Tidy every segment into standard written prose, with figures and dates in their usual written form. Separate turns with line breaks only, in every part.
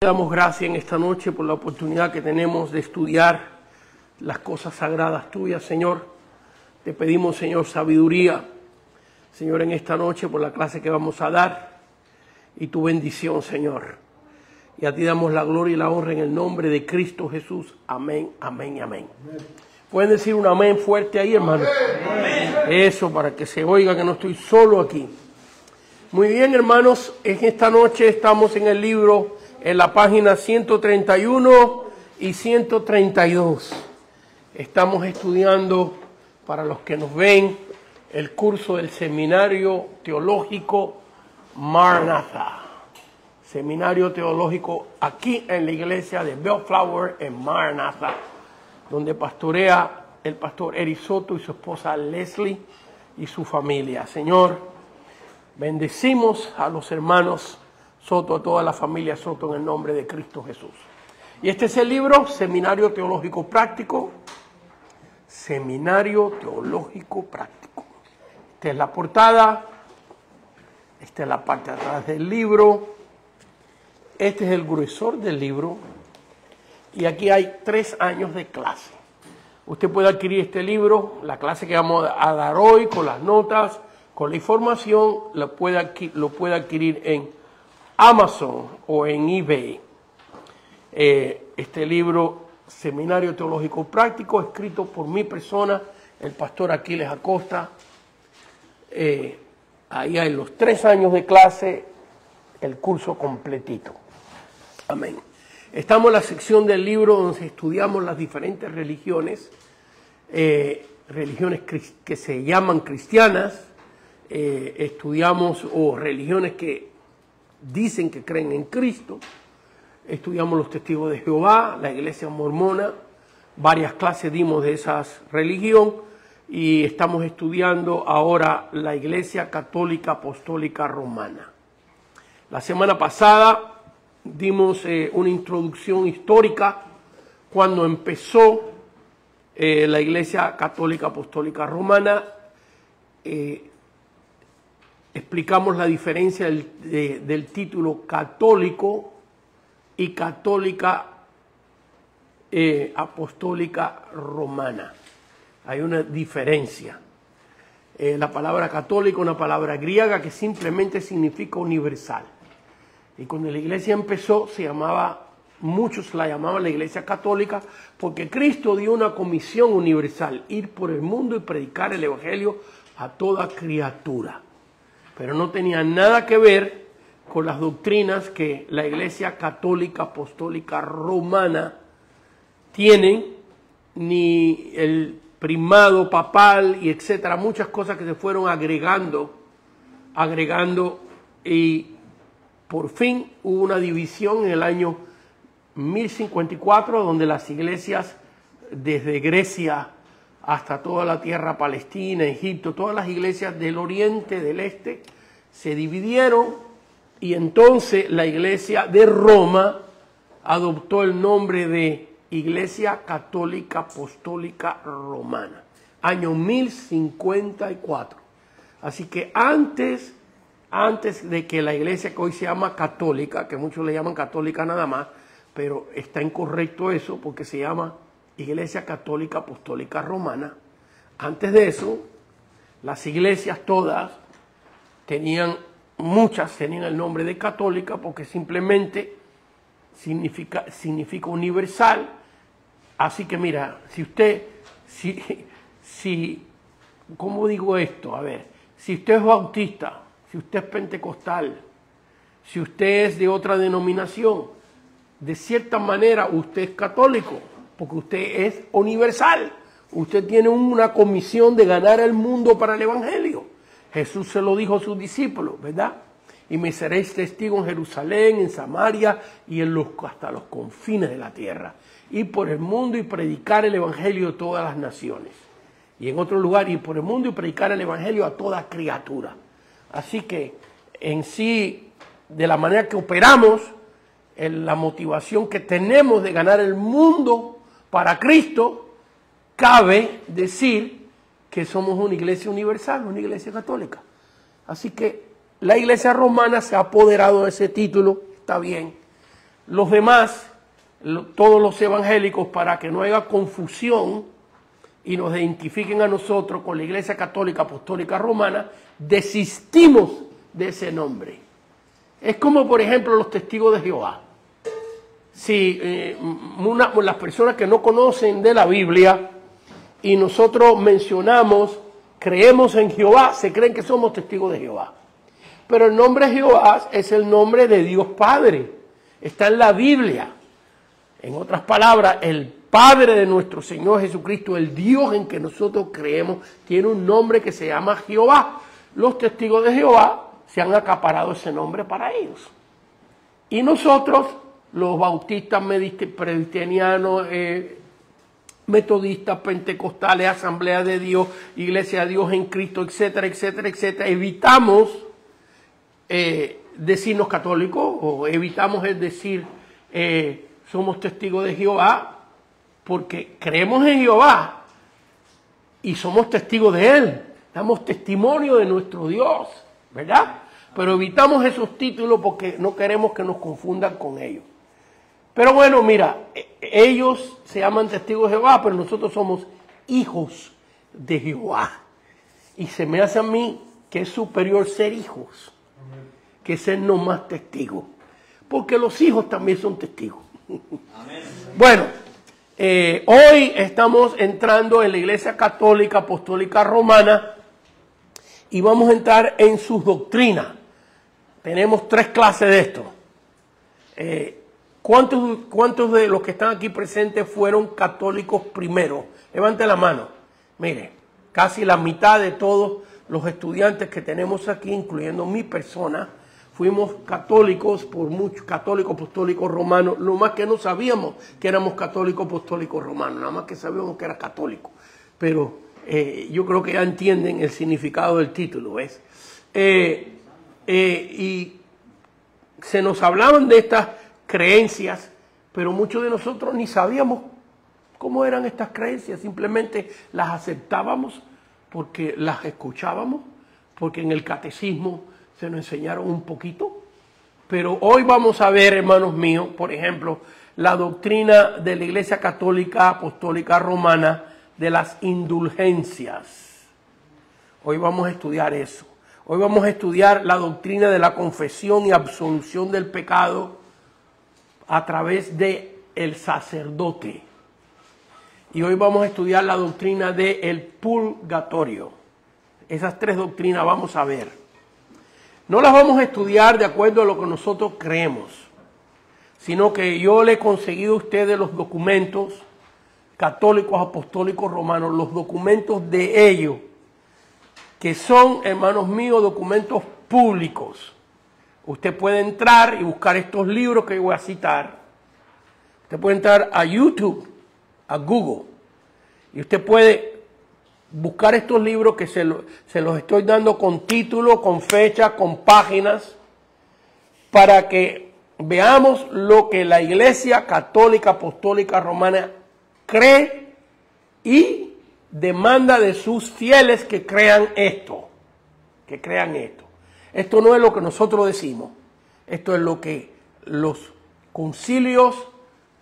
Te damos gracias en esta noche por la oportunidad que tenemos de estudiar las cosas sagradas tuyas, Señor. Te pedimos, Señor, sabiduría, Señor, en esta noche por la clase que vamos a dar y tu bendición, Señor. Y a ti damos la gloria y la honra en el nombre de Cristo Jesús. Amén, amén y amén. ¿Pueden decir un amén fuerte ahí, hermano? Amén. Eso, para que se oiga que no estoy solo aquí. Muy bien, hermanos, en esta noche estamos en el libro, en la página 131 y 132. Estamos estudiando, para los que nos ven, el curso del Seminario Teológico Maranatha. Seminario Teológico aquí en la iglesia de Bellflower en Maranatha, donde pastorea el pastor Eric Soto y su esposa Leslie y su familia. Señor, bendecimos a los hermanos Soto, a toda la familia Soto en el nombre de Cristo Jesús. Y este es el libro, Seminario Teológico Práctico. Seminario Teológico Práctico. Esta es la portada. Esta es la parte de atrás del libro. Este es el gruesor del libro. Y aquí hay 3 años de clase. Usted puede adquirir este libro, la clase que vamos a dar hoy, con las notas, con la información, lo puede adquirir en Amazon o en eBay. Este libro, Seminario Teológico Práctico, escrito por mi persona, el pastor Aquiles Acosta. Ahí hay los 3 años de clase, el curso completito. Amén. Estamos en la sección del libro donde estudiamos las diferentes religiones, religiones que se llaman cristianas, estudiamos religiones que dicen que creen en Cristo, estudiamos los testigos de Jehová, la iglesia mormona, varias clases dimos de esa religión y estamos estudiando ahora la iglesia católica apostólica romana. La semana pasada dimos una introducción histórica cuando empezó la iglesia católica apostólica romana. Explicamos la diferencia del título católico y católica apostólica romana. Hay una diferencia. La palabra católica es una palabra griega que simplemente significa universal. Y cuando la iglesia empezó, muchos la llamaban la iglesia católica, porque Cristo dio una comisión universal, ir por el mundo y predicar el evangelio a toda criatura. Pero no tenía nada que ver con las doctrinas que la iglesia católica apostólica romana tienen, ni el primado papal y etcétera, muchas cosas que se fueron agregando y por fin hubo una división en el año 1054 donde las iglesias desde Grecia hasta toda la tierra palestina, Egipto, todas las iglesias del oriente, del este, se dividieron y entonces la iglesia de Roma adoptó el nombre de Iglesia Católica Apostólica Romana, año 1054. Así que antes de que la iglesia que hoy se llama católica, que muchos le llaman católica nada más, pero está incorrecto eso porque se llama Iglesia Católica Apostólica Romana. Antes de eso, las iglesias todas muchas tenían el nombre de católica porque simplemente significa universal. Así que mira, ¿cómo digo esto? A ver, si usted es bautista, si usted es pentecostal, si usted es de otra denominación, de cierta manera usted es católico, porque usted es universal. Usted tiene una comisión de ganar el mundo para el evangelio. Jesús se lo dijo a sus discípulos, ¿verdad? Y me seréis testigos en Jerusalén, en Samaria y hasta los confines de la tierra. Ir por el mundo y predicar el evangelio a todas las naciones. Y en otro lugar, ir por el mundo y predicar el evangelio a toda criatura. Así que en sí, de la manera que operamos, en la motivación que tenemos de ganar el mundo para Cristo, cabe decir que somos una iglesia universal, una iglesia católica. Así que la iglesia romana se ha apoderado de ese título, está bien. los demás, todos los evangélicos, para que no haya confusión y nos identifiquen a nosotros con la Iglesia Católica Apostólica Romana, desistimos de ese nombre. Es como, por ejemplo, los testigos de Jehová. Si las personas que no conocen de la Biblia y nosotros mencionamos, creemos en Jehová, se creen que somos testigos de Jehová. Pero el nombre Jehová es el nombre de Dios Padre. Está en la Biblia. En otras palabras, el Padre de nuestro Señor Jesucristo, el Dios en que nosotros creemos, tiene un nombre que se llama Jehová. Los testigos de Jehová se han acaparado ese nombre para ellos. Y nosotros, los bautistas, presbiterianos, metodistas, pentecostales, Asamblea de Dios, Iglesia de Dios en Cristo, etcétera, etcétera, etcétera, evitamos decirnos católicos, o evitamos el decir somos testigos de Jehová, porque creemos en Jehová y somos testigos de Él, damos testimonio de nuestro Dios, ¿verdad? Pero evitamos esos títulos porque no queremos que nos confundan con ellos. Pero bueno, mira, ellos se llaman testigos de Jehová, pero nosotros somos hijos de Jehová. Y se me hace a mí que es superior ser hijos que ser no más testigos. Porque los hijos también son testigos. Amén. Bueno, hoy estamos entrando en la Iglesia Católica Apostólica Romana y vamos a entrar en sus doctrinas. Tenemos 3 clases de esto. ¿Cuántos de los que están aquí presentes fueron católicos primero? Levante la mano. Mire, casi la mitad de todos los estudiantes que tenemos aquí, incluyendo mi persona, fuimos católicos, por mucho católicos apostólicos romanos, lo más que no sabíamos que éramos católicos apostólicos romanos, nada más que sabíamos que era católico. Pero yo creo que ya entienden el significado del título, ¿ves? Y se nos hablaban de estas creencias, pero muchos de nosotros ni sabíamos cómo eran estas creencias, simplemente las aceptábamos porque las escuchábamos, porque en el catecismo se nos enseñaron un poquito. Pero hoy vamos a ver, hermanos míos, por ejemplo, la doctrina de la Iglesia Católica Apostólica Romana de las indulgencias. Hoy vamos a estudiar eso. Hoy vamos a estudiar la doctrina de la confesión y absolución del pecado a través de el sacerdote. Y hoy vamos a estudiar la doctrina del purgatorio. Esas 3 doctrinas vamos a ver. No las vamos a estudiar de acuerdo a lo que nosotros creemos, sino que yo le he conseguido a ustedes los documentos católicos apostólicos romanos, los documentos de ellos, que son, hermanos míos, documentos públicos. Usted puede entrar y buscar estos libros que yo voy a citar. Usted puede entrar a YouTube, a Google, y usted puede buscar estos libros que se los estoy dando con título, con fecha, con páginas, para que veamos lo que la Iglesia Católica Apostólica Romana cree y demanda de sus fieles que crean esto. Que crean esto. Esto no es lo que nosotros decimos. Esto es lo que los concilios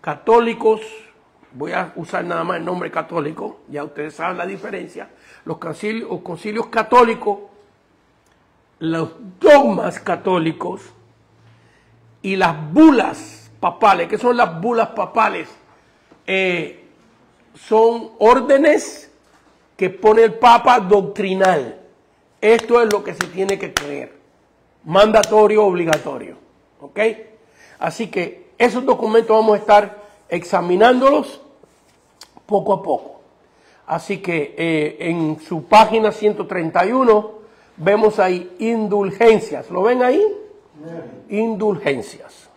católicos, voy a usar nada más el nombre católico, ya ustedes saben la diferencia, los concilios católicos, los dogmas católicos y las bulas papales. ¿Qué son las bulas papales? Son órdenes que pone el Papa doctrinal. Esto es lo que se tiene que creer. Mandatorio, obligatorio. ¿Ok? Así que esos documentos vamos a estar examinándolos poco a poco. Así que en su página 131 vemos ahí indulgencias. ¿Lo ven ahí? Indulgencias.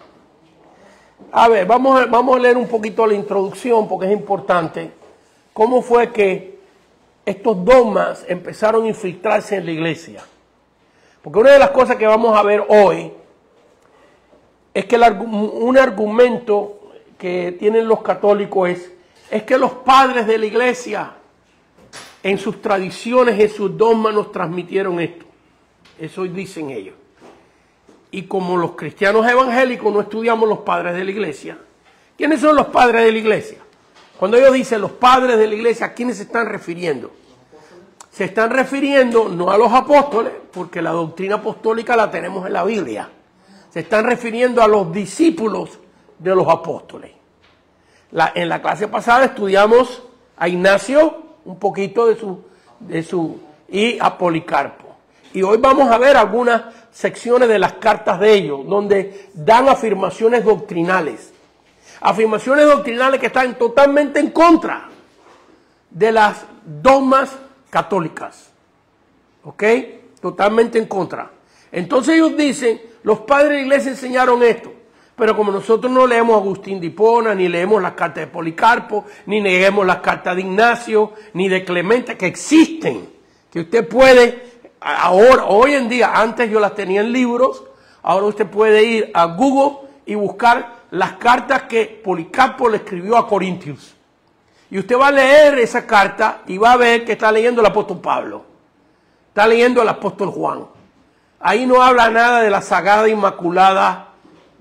A ver, vamos a leer un poquito la introducción porque es importante. ¿Cómo fue que estos dogmas empezaron a infiltrarse en la iglesia? Porque una de las cosas que vamos a ver hoy es que un argumento que tienen los católicos es que los padres de la iglesia en sus tradiciones, en sus dogmas nos transmitieron esto. Eso dicen ellos. Y como los cristianos evangélicos no estudiamos los padres de la iglesia. ¿Quiénes son los padres de la iglesia? Cuando ellos dicen los padres de la iglesia, ¿a quiénes se están refiriendo? Se están refiriendo no a los apóstoles, porque la doctrina apostólica la tenemos en la Biblia. Se están refiriendo a los discípulos de los apóstoles. En la clase pasada estudiamos a Ignacio, un poquito y a Policarpo. Y hoy vamos a ver algunas secciones de las cartas de ellos, donde dan afirmaciones doctrinales. Afirmaciones doctrinales que están totalmente en contra de las dogmas católicas. ¿Ok? Totalmente en contra. Entonces ellos dicen, los padres de la iglesia enseñaron esto. Pero como nosotros no leemos a Agustín de Hipona, ni leemos las cartas de Policarpo, ni leemos las cartas de Ignacio, ni de Clemente, que existen, que usted puede, ahora, hoy en día, antes yo las tenía en libros, ahora usted puede ir a Google y buscar las cartas que Policarpo le escribió a Corintios. Y usted va a leer esa carta y va a ver que está leyendo el apóstol Pablo, está leyendo el apóstol Juan. Ahí no habla nada de la Sagrada Inmaculada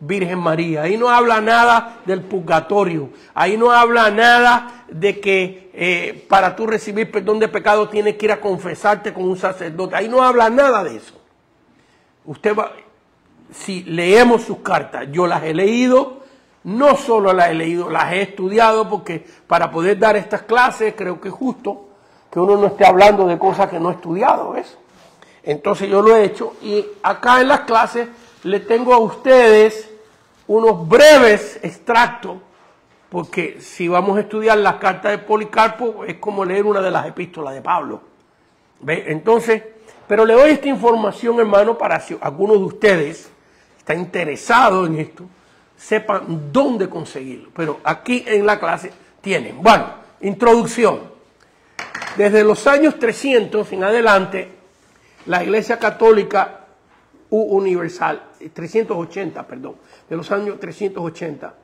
Virgen María, ahí no habla nada del purgatorio, ahí no habla nada de que para tú recibir perdón de pecado tienes que ir a confesarte con un sacerdote, ahí no habla nada de eso. Usted va, si leemos sus cartas, yo las he leído, no solo las he leído, las he estudiado, porque para poder dar estas clases creo que es justo que uno no esté hablando de cosas que no ha estudiado, ¿ves? Entonces yo lo he hecho y acá en las clases le tengo a ustedes unos breves extractos, porque si vamos a estudiar las cartas de Policarpo es como leer una de las epístolas de Pablo. ¿Ve? Entonces, pero le doy esta información, hermano, para si alguno de ustedes está interesado en esto, sepan dónde conseguirlo. Pero aquí en la clase tienen. Bueno, introducción. Desde los años 300 en adelante, la Iglesia Católica Universal, 380, perdón, de los años 380,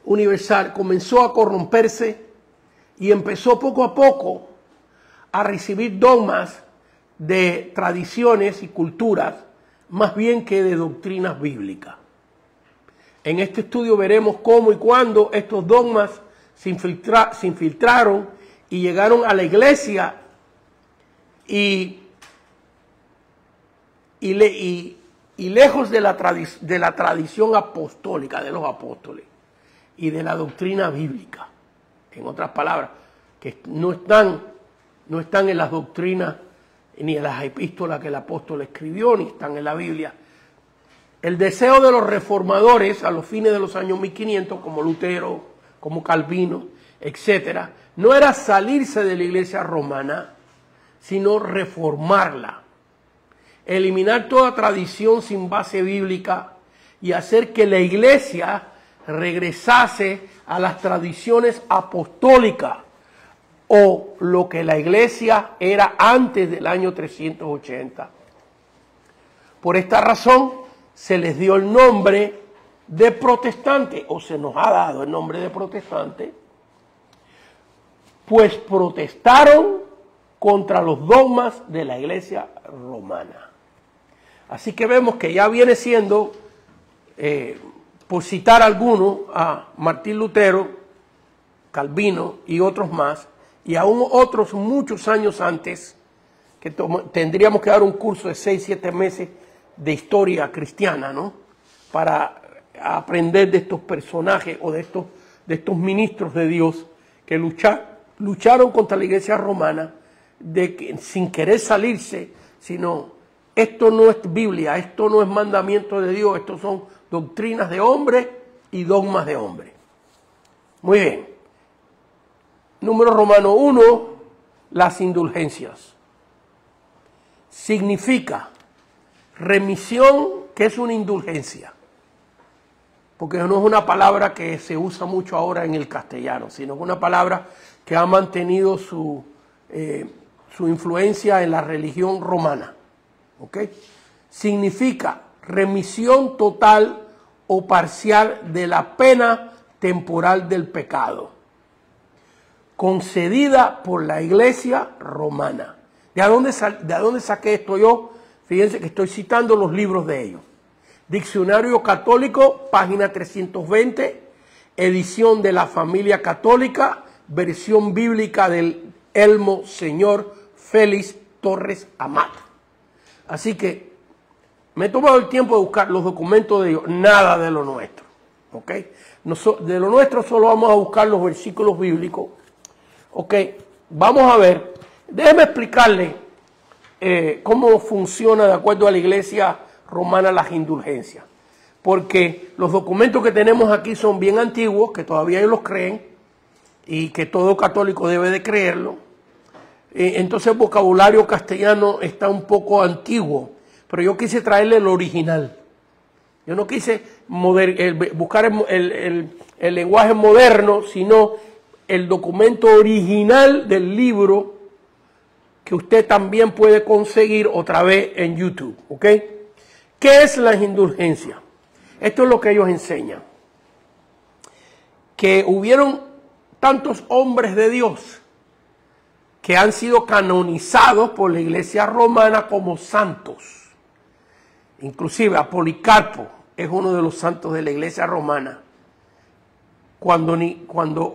Universal comenzó a corromperse y empezó poco a poco a recibir dogmas de tradiciones y culturas más bien que de doctrinas bíblicas. En este estudio veremos cómo y cuándo estos dogmas se infiltraron y llegaron a la iglesia y lejos de la tradición apostólica de los apóstoles y de la doctrina bíblica. En otras palabras, que no están en las doctrinas ni en las epístolas que el apóstol escribió, ni están en la Biblia. El deseo de los reformadores a los fines de los años 1500, como Lutero, como Calvino, etcétera, no era salirse de la iglesia romana, sino reformarla. Eliminar toda tradición sin base bíblica y hacer que la iglesia regresase a las tradiciones apostólicas o lo que la iglesia era antes del año 380. Por esta razón se les dio el nombre de protestante, o se nos ha dado el nombre de protestante, pues protestaron contra los dogmas de la iglesia romana. Así que vemos que ya viene siendo, por citar algunos, a Martín Lutero, Calvino y otros más, y aún otros muchos años antes, que tendríamos que dar un curso de 6-7 meses de historia cristiana, ¿no? Para aprender de estos personajes o de estos ministros de Dios que lucharon contra la iglesia romana sin querer salirse, sino esto no es Biblia, esto no es mandamiento de Dios, esto son doctrinas de hombre y dogmas de hombre. Muy bien. Número romano 1, las indulgencias. Significa remisión, que es una indulgencia. Porque no es una palabra que se usa mucho ahora en el castellano, sino es una palabra que ha mantenido su influencia en la religión romana. ¿Ok? Significa remisión total o parcial de la pena temporal del pecado, concedida por la iglesia romana. ¿De dónde saqué esto yo? Fíjense que estoy citando los libros de ellos. Diccionario Católico, página 320, edición de la Familia Católica, versión bíblica del Elmo Señor Félix Torres Amat. Así que me he tomado el tiempo de buscar los documentos de ellos, nada de lo nuestro. ¿Ok? De lo nuestro solo vamos a buscar los versículos bíblicos. ¿Ok? Vamos a ver. Déjeme explicarle cómo funciona de acuerdo a la Iglesia Romana las indulgencias. Porque los documentos que tenemos aquí son bien antiguos, que todavía ellos los creen, y que todo católico debe de creerlo. Entonces el vocabulario castellano está un poco antiguo, pero yo quise traerle el original. Yo no quise buscar el lenguaje moderno, sino el documento original del libro que usted también puede conseguir otra vez en YouTube. ¿Ok? ¿Qué es la indulgencia? Esto es lo que ellos enseñan. Que hubieron tantos hombres de Dios que han sido canonizados por la Iglesia Romana como santos. Inclusive a Policarpo es uno de los santos de la Iglesia Romana. Cuando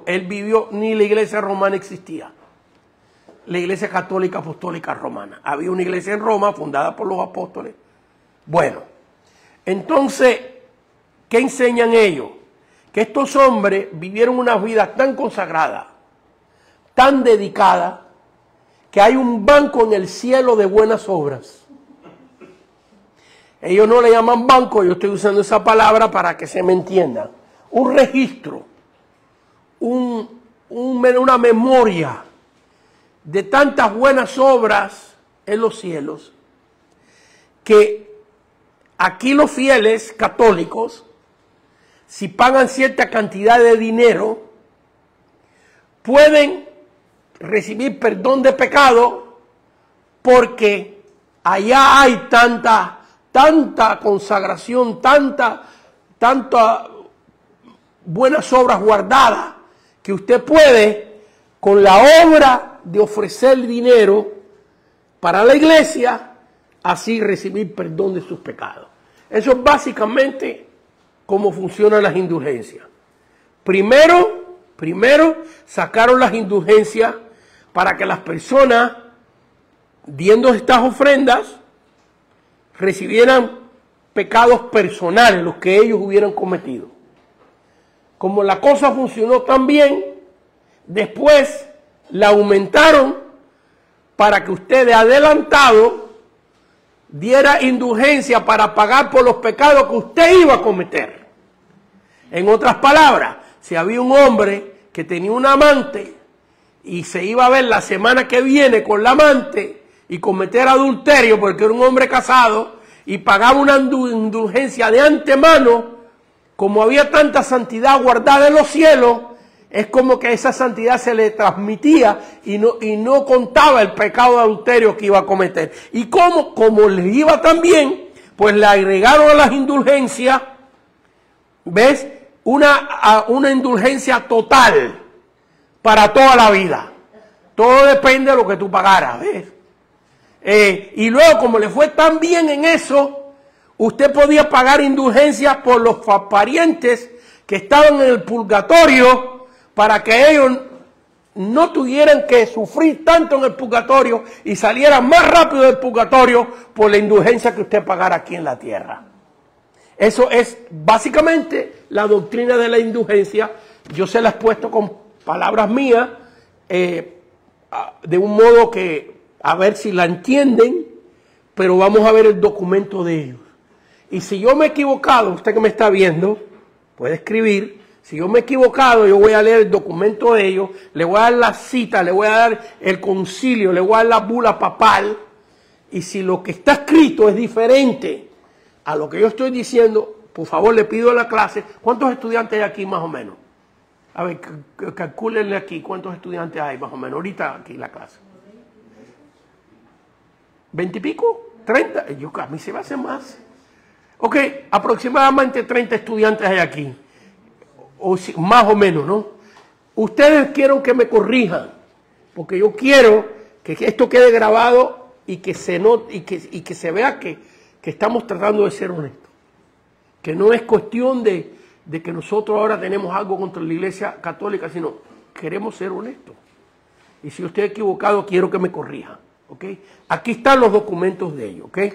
él vivió, ni la Iglesia Romana existía. La Iglesia Católica Apostólica Romana. Había una iglesia en Roma fundada por los apóstoles. Bueno, entonces, ¿qué enseñan ellos? Que estos hombres vivieron una vida tan consagrada, tan dedicada, que hay un banco en el cielo de buenas obras. Ellos no le llaman banco, yo estoy usando esa palabra para que se me entienda. Un registro, una memoria de tantas buenas obras en los cielos, que aquí los fieles católicos, si pagan cierta cantidad de dinero, pueden recibir perdón de pecado, porque allá hay tanta consagración, tanta buenas obras guardadas, que usted puede, con la obra de ofrecer dinero para la iglesia, así recibir perdón de sus pecados. Eso es básicamente cómo funcionan las indulgencias. Primero sacaron las indulgencias para que las personas, viendo estas ofrendas, recibieran pecados personales, los que ellos hubieran cometido. Como la cosa funcionó tan bien, después la aumentaron para que usted de adelantado diera indulgencia para pagar por los pecados que usted iba a cometer. En otras palabras, si había un hombre que tenía un amante y se iba a ver la semana que viene con la amante y cometer adulterio porque era un hombre casado y pagaba una indulgencia de antemano, como había tanta santidad guardada en los cielos, es como que esa santidad se le transmitía y no contaba el pecado de adulterio que iba a cometer. Y como les iba tan bien, pues le agregaron a las indulgencias, ¿ves? Una indulgencia total para toda la vida. Todo depende de lo que tú pagaras, ¿ves? Y luego, como le fue tan bien en eso, usted podía pagar indulgencias por los parientes que estaban en el purgatorio, para que ellos no tuvieran que sufrir tanto en el purgatorio y salieran más rápido del purgatorio por la indulgencia que usted pagara aquí en la tierra. Eso es básicamente la doctrina de la indulgencia. Yo se la he expuesto con palabras mías, de un modo que a ver si la entienden, pero vamos a ver el documento de ellos. Y si yo me he equivocado, usted que me está viendo, puede escribir. Si yo me he equivocado, yo voy a leer el documento de ellos, le voy a dar la cita, le voy a dar el concilio, le voy a dar la bula papal, y si lo que está escrito es diferente a lo que yo estoy diciendo, por favor le pido a la clase, ¿cuántos estudiantes hay aquí más o menos? A ver, calcúlenle aquí, ¿cuántos estudiantes hay más o menos? Ahorita aquí en la clase. ¿20 y pico? ¿30? A mí se me hace más. Ok, aproximadamente 30 estudiantes hay aquí. O si, más o menos, ¿no? Ustedes quieren que me corrijan, porque yo quiero que esto quede grabado y que se note, y que se vea que estamos tratando de ser honestos. Que no es cuestión de que nosotros ahora tenemos algo contra la Iglesia Católica, sino queremos ser honestos. Y si usted ha equivocado, quiero que me corrija. ¿Okay? Aquí están los documentos de ellos. ¿Okay?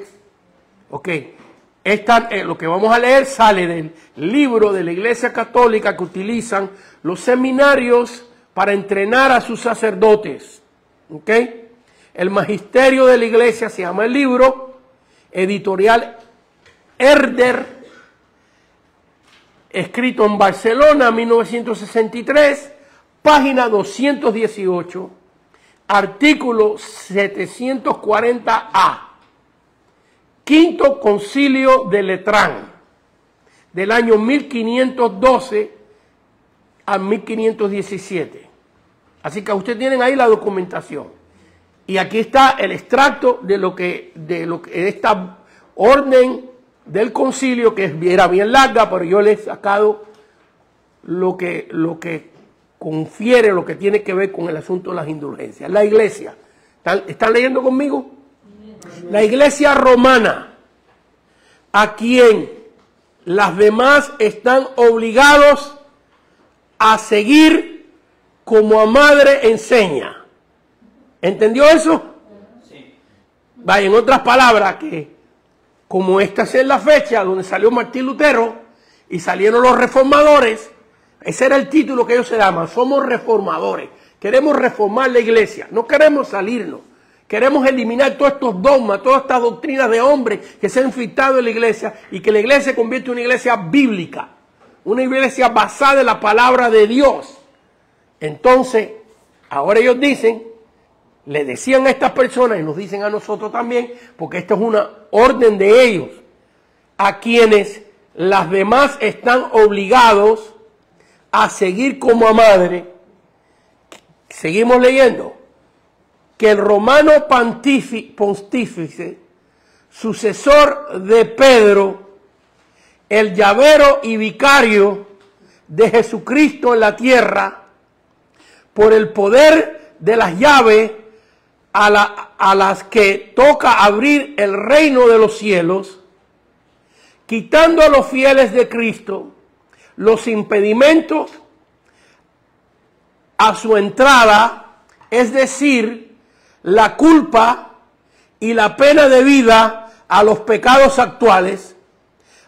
Lo que vamos a leer sale del libro de la Iglesia Católica que utilizan los seminarios para entrenar a sus sacerdotes. ¿Okay? El magisterio de la Iglesia se llama el libro, editorial Herder, escrito en Barcelona, 1963, página 218, artículo 740A, Quinto Concilio de Letrán, del año 1512 a 1517. Así que ustedes tienen ahí la documentación. Y aquí está el extracto de lo que esta orden del concilio, que era bien larga, pero yo les he sacado lo que confiere, lo que tiene que ver con el asunto de las indulgencias. La iglesia, ¿están leyendo conmigo? La iglesia romana, a quien las demás están obligados a seguir como a madre enseña. ¿Entendió eso? Sí. Vaya, en otras palabras, que como esta es la fecha donde salió Martín Lutero y salieron los reformadores, ese era el título que ellos se llaman, somos reformadores, queremos reformar la iglesia, no queremos salirnos, queremos eliminar todos estos dogmas, todas estas doctrinas de hombres que se han infiltrado en la iglesia y que la iglesia se convierta en una iglesia bíblica, una iglesia basada en la palabra de Dios. Entonces, ahora ellos dicen, le decían a estas personas y nos dicen a nosotros también, porque esta es una orden de ellos, a quienes las demás están obligados a seguir como a madre. Seguimos leyendo. Que el romano pontífice, sucesor de Pedro, el llavero y vicario de Jesucristo en la tierra, por el poder de las llaves a las que toca abrir el reino de los cielos, quitando a los fieles de Cristo los impedimentos a su entrada, es decir, la culpa y la pena debida a los pecados actuales,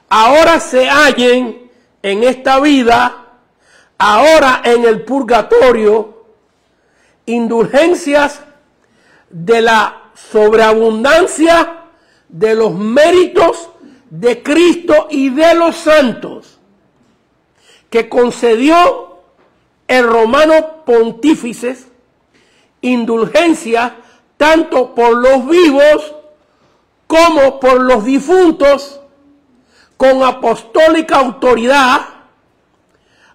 ahora se hallen en esta vida, ahora en el purgatorio, indulgencias de la sobreabundancia de los méritos de Cristo y de los santos, que concedió el romano pontífice, indulgencia tanto por los vivos como por los difuntos, con apostólica autoridad,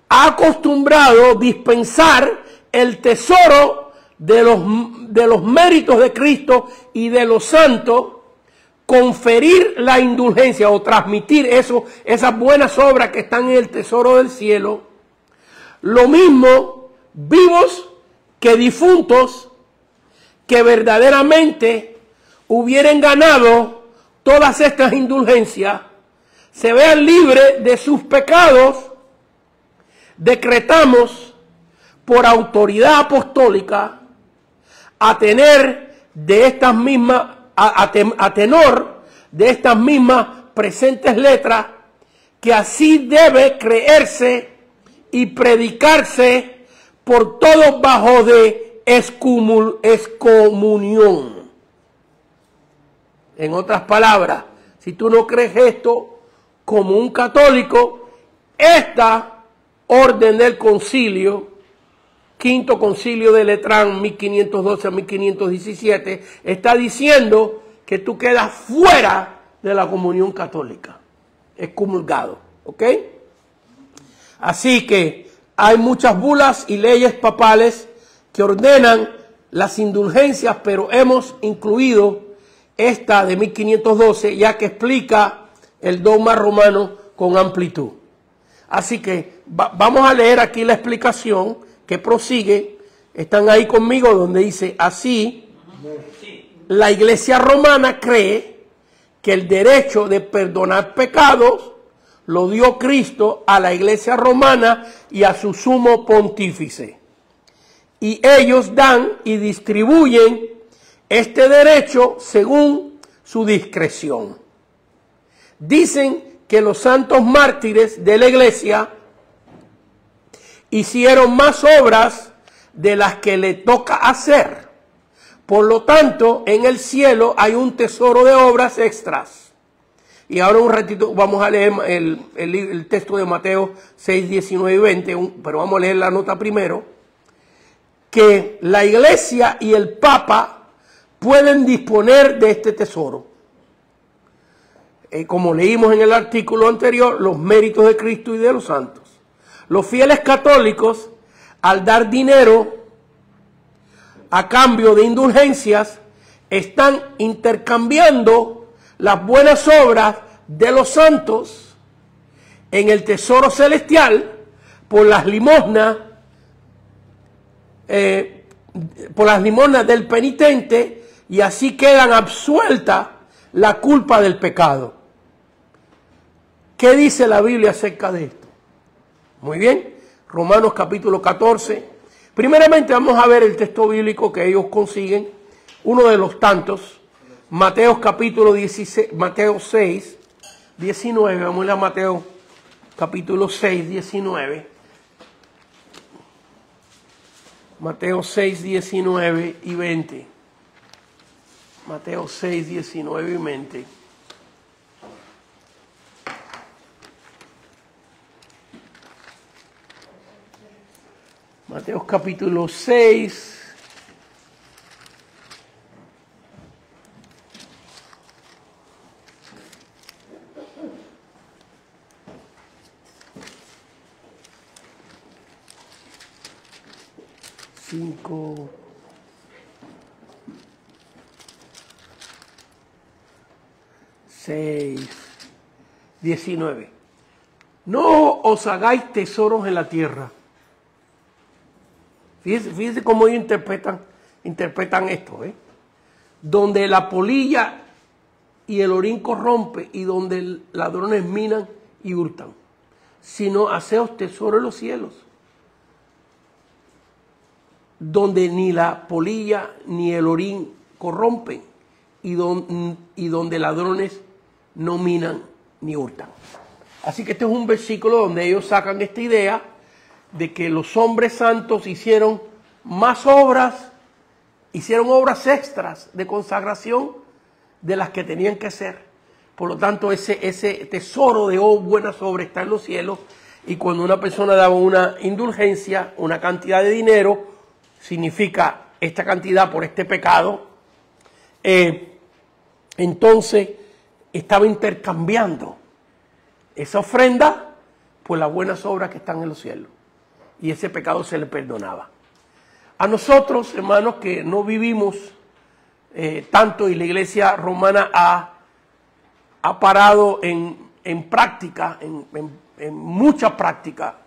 ha acostumbrado dispensar el tesoro de los méritos de Cristo y de los santos, conferir la indulgencia o transmitir esas buenas obras que están en el tesoro del cielo, lo mismo vivos que difuntos, que verdaderamente hubieran ganado todas estas indulgencias, se vean libres de sus pecados. Decretamos por autoridad apostólica a tenor de estas mismas presentes letras, que así debe creerse y predicarse por todos bajo de excomunión. En otras palabras, si tú no crees esto como un católico, esta orden del concilio, Quinto Concilio de Letrán, 1512 a 1517, está diciendo que tú quedas fuera de la comunión católica, excomulgado, ¿ok? Así que hay muchas bulas y leyes papales que ordenan las indulgencias, pero hemos incluido esta de 1512, ya que explica el dogma romano con amplitud. Así que vamos a leer aquí la explicación que prosigue. Están ahí conmigo donde dice así. la iglesia romana cree que el derecho de perdonar pecados lo dio Cristo a la iglesia romana y a su sumo pontífice. Y ellos dan y distribuyen este derecho según su discreción. Dicen que los santos mártires de la iglesia hicieron más obras de las que le toca hacer. Por lo tanto, en el cielo hay un tesoro de obras extras. Y ahora un ratito vamos a leer el texto de Mateo 6, 19 y 20, pero vamos a leer la nota primero. Que la iglesia y el Papa pueden disponer de este tesoro. Como leímos en el artículo anterior, los méritos de Cristo y de los santos. Los fieles católicos, al dar dinero a cambio de indulgencias, están intercambiando las buenas obras de los santos en el tesoro celestial por las limosnas del penitente, y así quedan absueltas la culpa del pecado. ¿Qué dice la Biblia acerca de esto? Muy bien, Romanos capítulo 14. Primeramente vamos a ver el texto bíblico que ellos consiguen, uno de los tantos, Mateo capítulo 16, Mateo 6, 19, vamos a ir a Mateo capítulo 6, 19. Mateo 6, 19 y 20. Mateo 6, 19 y 20. Mateo capítulo 6. Cinco. 6, 19. No os hagáis tesoros en la tierra. Fíjense cómo ellos interpretan esto, donde la polilla y el orín corrompe y donde ladrones minan y hurtan, sino haceos tesoros en los cielos, donde ni la polilla ni el orín corrompen y donde ladrones no minan ni hurtan. Así que este es un versículo donde ellos sacan esta idea de que los hombres santos hicieron más obras, hicieron obras extras de consagración de las que tenían que hacer. Por lo tanto, ese tesoro de buenas obras está en los cielos, y cuando una persona daba una indulgencia, una cantidad de dinero, significa esta cantidad por este pecado, entonces estaba intercambiando esa ofrenda por las buenas obras que están en los cielos, y ese pecado se le perdonaba. A nosotros, hermanos, que no vivimos tanto, y la iglesia romana ha parado en práctica, en mucha práctica,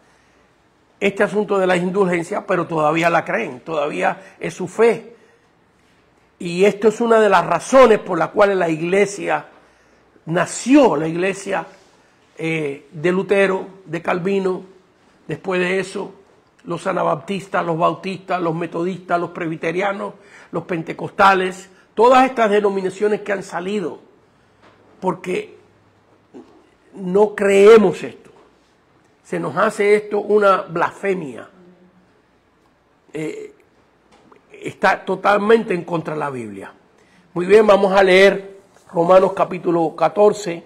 este asunto de las indulgencias, pero todavía la creen, todavía es su fe. Y esto es una de las razones por las cuales la iglesia nació, la iglesia de Lutero, de Calvino. Después de eso, los anabaptistas, los bautistas, los metodistas, los presbiterianos, los pentecostales, todas estas denominaciones que han salido, porque no creemos esto. Se nos hace esto una blasfemia. Está totalmente en contra de la Biblia. Muy bien, vamos a leer Romanos capítulo 14,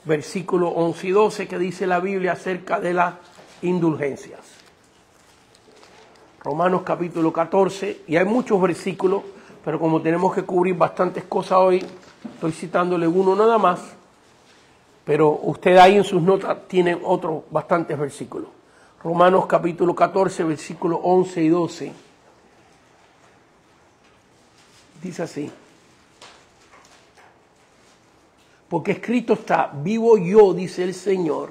versículo 11 y 12, que dice la Biblia acerca de las indulgencias. Romanos capítulo 14, y hay muchos versículos, pero como tenemos que cubrir bastantes cosas hoy, estoy citándole uno nada más, pero usted ahí en sus notas tiene otros bastantes versículos. Romanos capítulo 14, versículos 11 y 12. Dice así: porque escrito está, vivo yo, dice el Señor,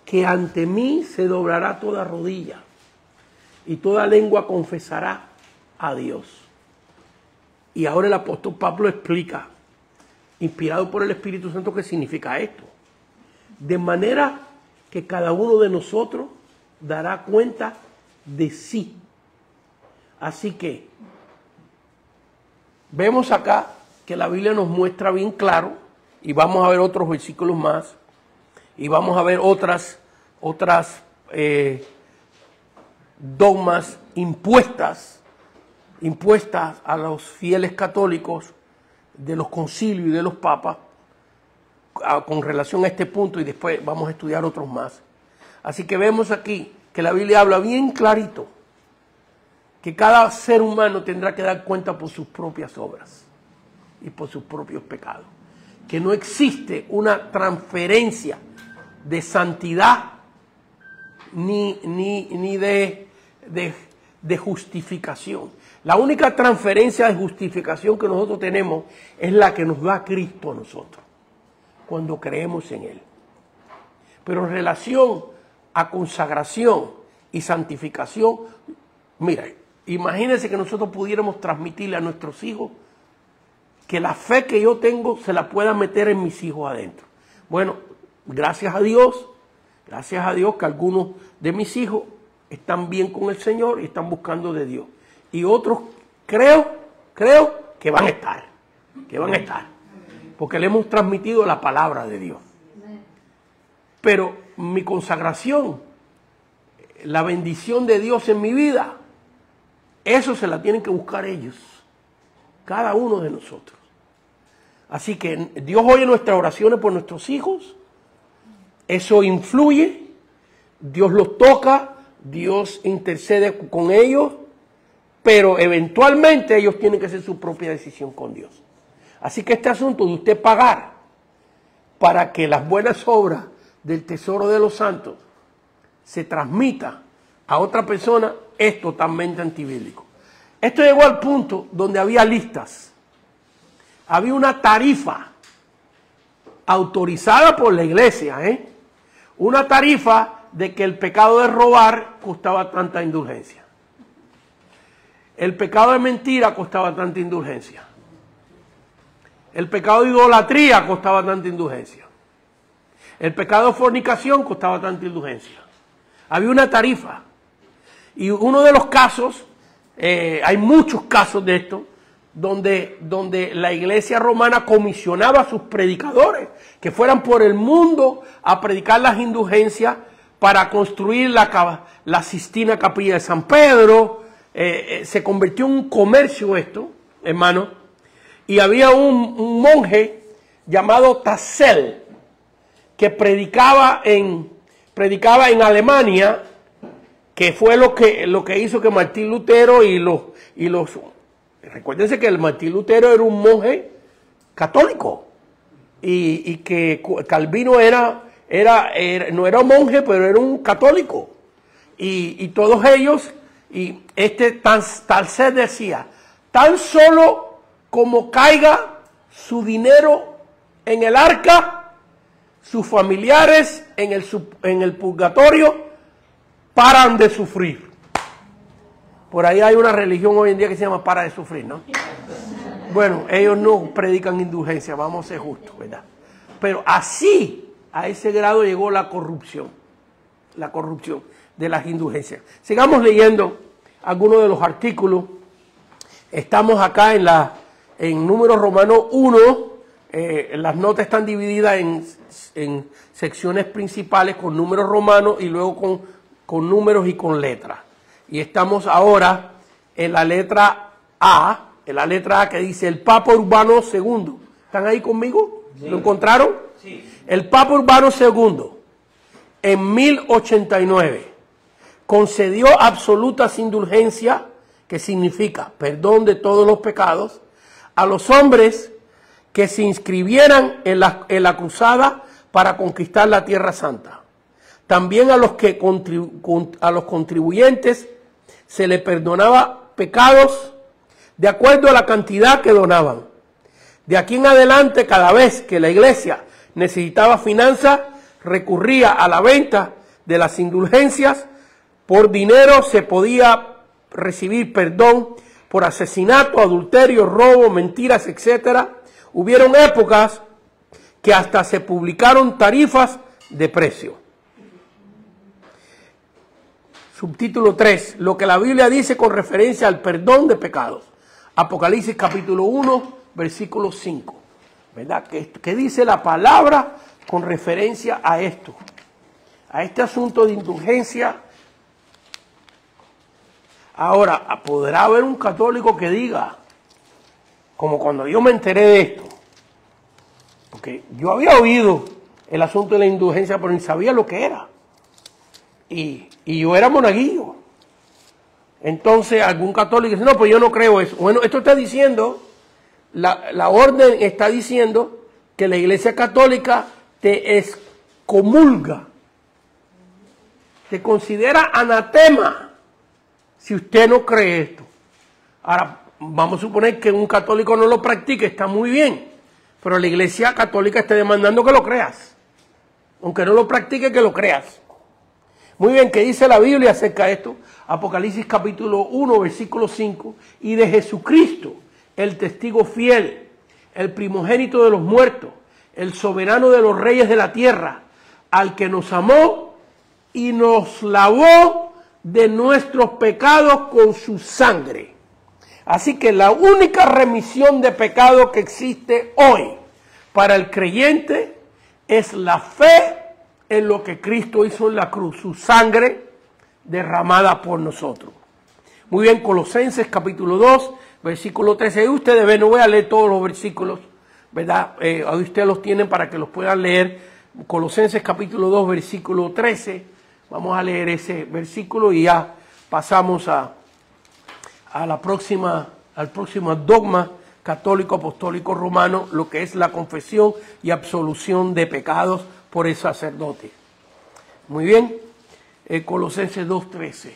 que ante mí se doblará toda rodilla y toda lengua confesará a Dios. Y ahora el apóstol Pablo explica, inspirado por el Espíritu Santo, qué significa esto. De manera que cada uno de nosotros dará cuenta de sí. Así que vemos acá que la Biblia nos muestra bien claro, y vamos a ver otros versículos más, y vamos a ver otras dogmas impuestas a los fieles católicos de los concilios y de los papas con relación a este punto, y después vamos a estudiar otros más. Así que vemos aquí que la Biblia habla bien clarito que cada ser humano tendrá que dar cuenta por sus propias obras y por sus propios pecados, que no existe una transferencia de santidad ni de justificación. La única transferencia de justificación que nosotros tenemos es la que nos da Cristo a nosotros, cuando creemos en Él. Pero en relación a consagración y santificación, mira, imagínense que nosotros pudiéramos transmitirle a nuestros hijos que la fe que yo tengo se la pueda meter en mis hijos adentro. Bueno, gracias a Dios que algunos de mis hijos están bien con el Señor y están buscando de Dios. Y otros creo que van a estar, porque le hemos transmitido la palabra de Dios. Pero mi consagración, la bendición de Dios en mi vida, eso se la tienen que buscar ellos, cada uno de nosotros. Así que Dios oye nuestras oraciones por nuestros hijos, eso influye, Dios los toca, Dios intercede con ellos, pero eventualmente ellos tienen que hacer su propia decisión con Dios. Así que este asunto de usted pagar para que las buenas obras del tesoro de los santos se transmita a otra persona es totalmente antibíblico. Esto llegó al punto donde había listas. Había una tarifa autorizada por la iglesia, una tarifa de que el pecado de robar costaba tanta indulgencia. El pecado de mentira costaba tanta indulgencia. El pecado de idolatría costaba tanta indulgencia. El pecado de fornicación costaba tanta indulgencia. Había una tarifa. Y uno de los casos, hay muchos casos de esto, donde la iglesia romana comisionaba a sus predicadores que fueran por el mundo a predicar las indulgencias para construir la Sistina Capilla de San Pedro. Se convirtió en un comercio esto, hermano, y había un monje llamado Tassel que predicaba en Alemania, que fue lo que hizo que Martín Lutero y los recuérdense que el Martín Lutero era un monje católico y que Calvino no era un monje, pero era un católico, y todos ellos, y este Tassel decía, tan solo como caiga su dinero en el arca, sus familiares en el purgatorio paran de sufrir. Por ahí hay una religión hoy en día que se llama para de sufrir, ¿no? Bueno, ellos no predican indulgencia, vamos a ser justos, ¿verdad? Pero así, a ese grado llegó la corrupción de las indulgencias. Sigamos leyendo algunos de los artículos. Estamos acá en Números Romanos 1. Las notas están divididas en secciones principales con números romanos y luego con números y con letras. Y estamos ahora en la letra A, que dice el Papa Urbano II. ¿Están ahí conmigo? Sí. ¿Lo encontraron? Sí. El Papa Urbano II, en 1089, concedió absolutas indulgencias, que significa perdón de todos los pecados, a los hombres que se inscribieran en la cruzada para conquistar la Tierra Santa. También a los contribuyentes se les perdonaba pecados de acuerdo a la cantidad que donaban. De aquí en adelante, cada vez que la iglesia necesitaba finanzas, recurría a la venta de las indulgencias. Por dinero se podía recibir perdón por asesinato, adulterio, robo, mentiras, etc. Hubieron épocas que hasta se publicaron tarifas de precio. Subtítulo 3, lo que la Biblia dice con referencia al perdón de pecados. Apocalipsis capítulo 1, versículo 5. ¿Verdad? ¿Qué dice la palabra con referencia a esto? A este asunto de indulgencia. Ahora, ¿podrá haber un católico que diga, como cuando yo me enteré de esto? Porque yo había oído el asunto de la indulgencia, pero ni sabía lo que era. Y yo era monaguillo. Entonces algún católico dice, no, pues yo no creo eso. Bueno, esto está diciendo, la orden está diciendo que la Iglesia Católica te excomulga, te considera anatema si usted no cree esto. Ahora, vamos a suponer que un católico no lo practique, está muy bien, pero la Iglesia Católica está demandando que lo creas. Aunque no lo practique, que lo creas. Muy bien, ¿qué dice la Biblia acerca de esto? Apocalipsis capítulo 1, versículo 5. Y de Jesucristo, el testigo fiel, el primogénito de los muertos, el soberano de los reyes de la tierra, al que nos amó y nos lavó de nuestros pecados con su sangre. Así que la única remisión de pecado que existe hoy para el creyente es la fe en lo que Cristo hizo en la cruz, su sangre derramada por nosotros. Muy bien, Colosenses capítulo 2, versículo 13. Ahí ustedes ven, no voy a leer todos los versículos, ¿verdad? Ahí ustedes los tienen para que los puedan leer. Colosenses capítulo 2, versículo 13. Vamos a leer ese versículo y ya pasamos al próximo dogma católico, apostólico, romano, lo que es la confesión y absolución de pecados por el sacerdote. Muy bien, Colosenses 2:13.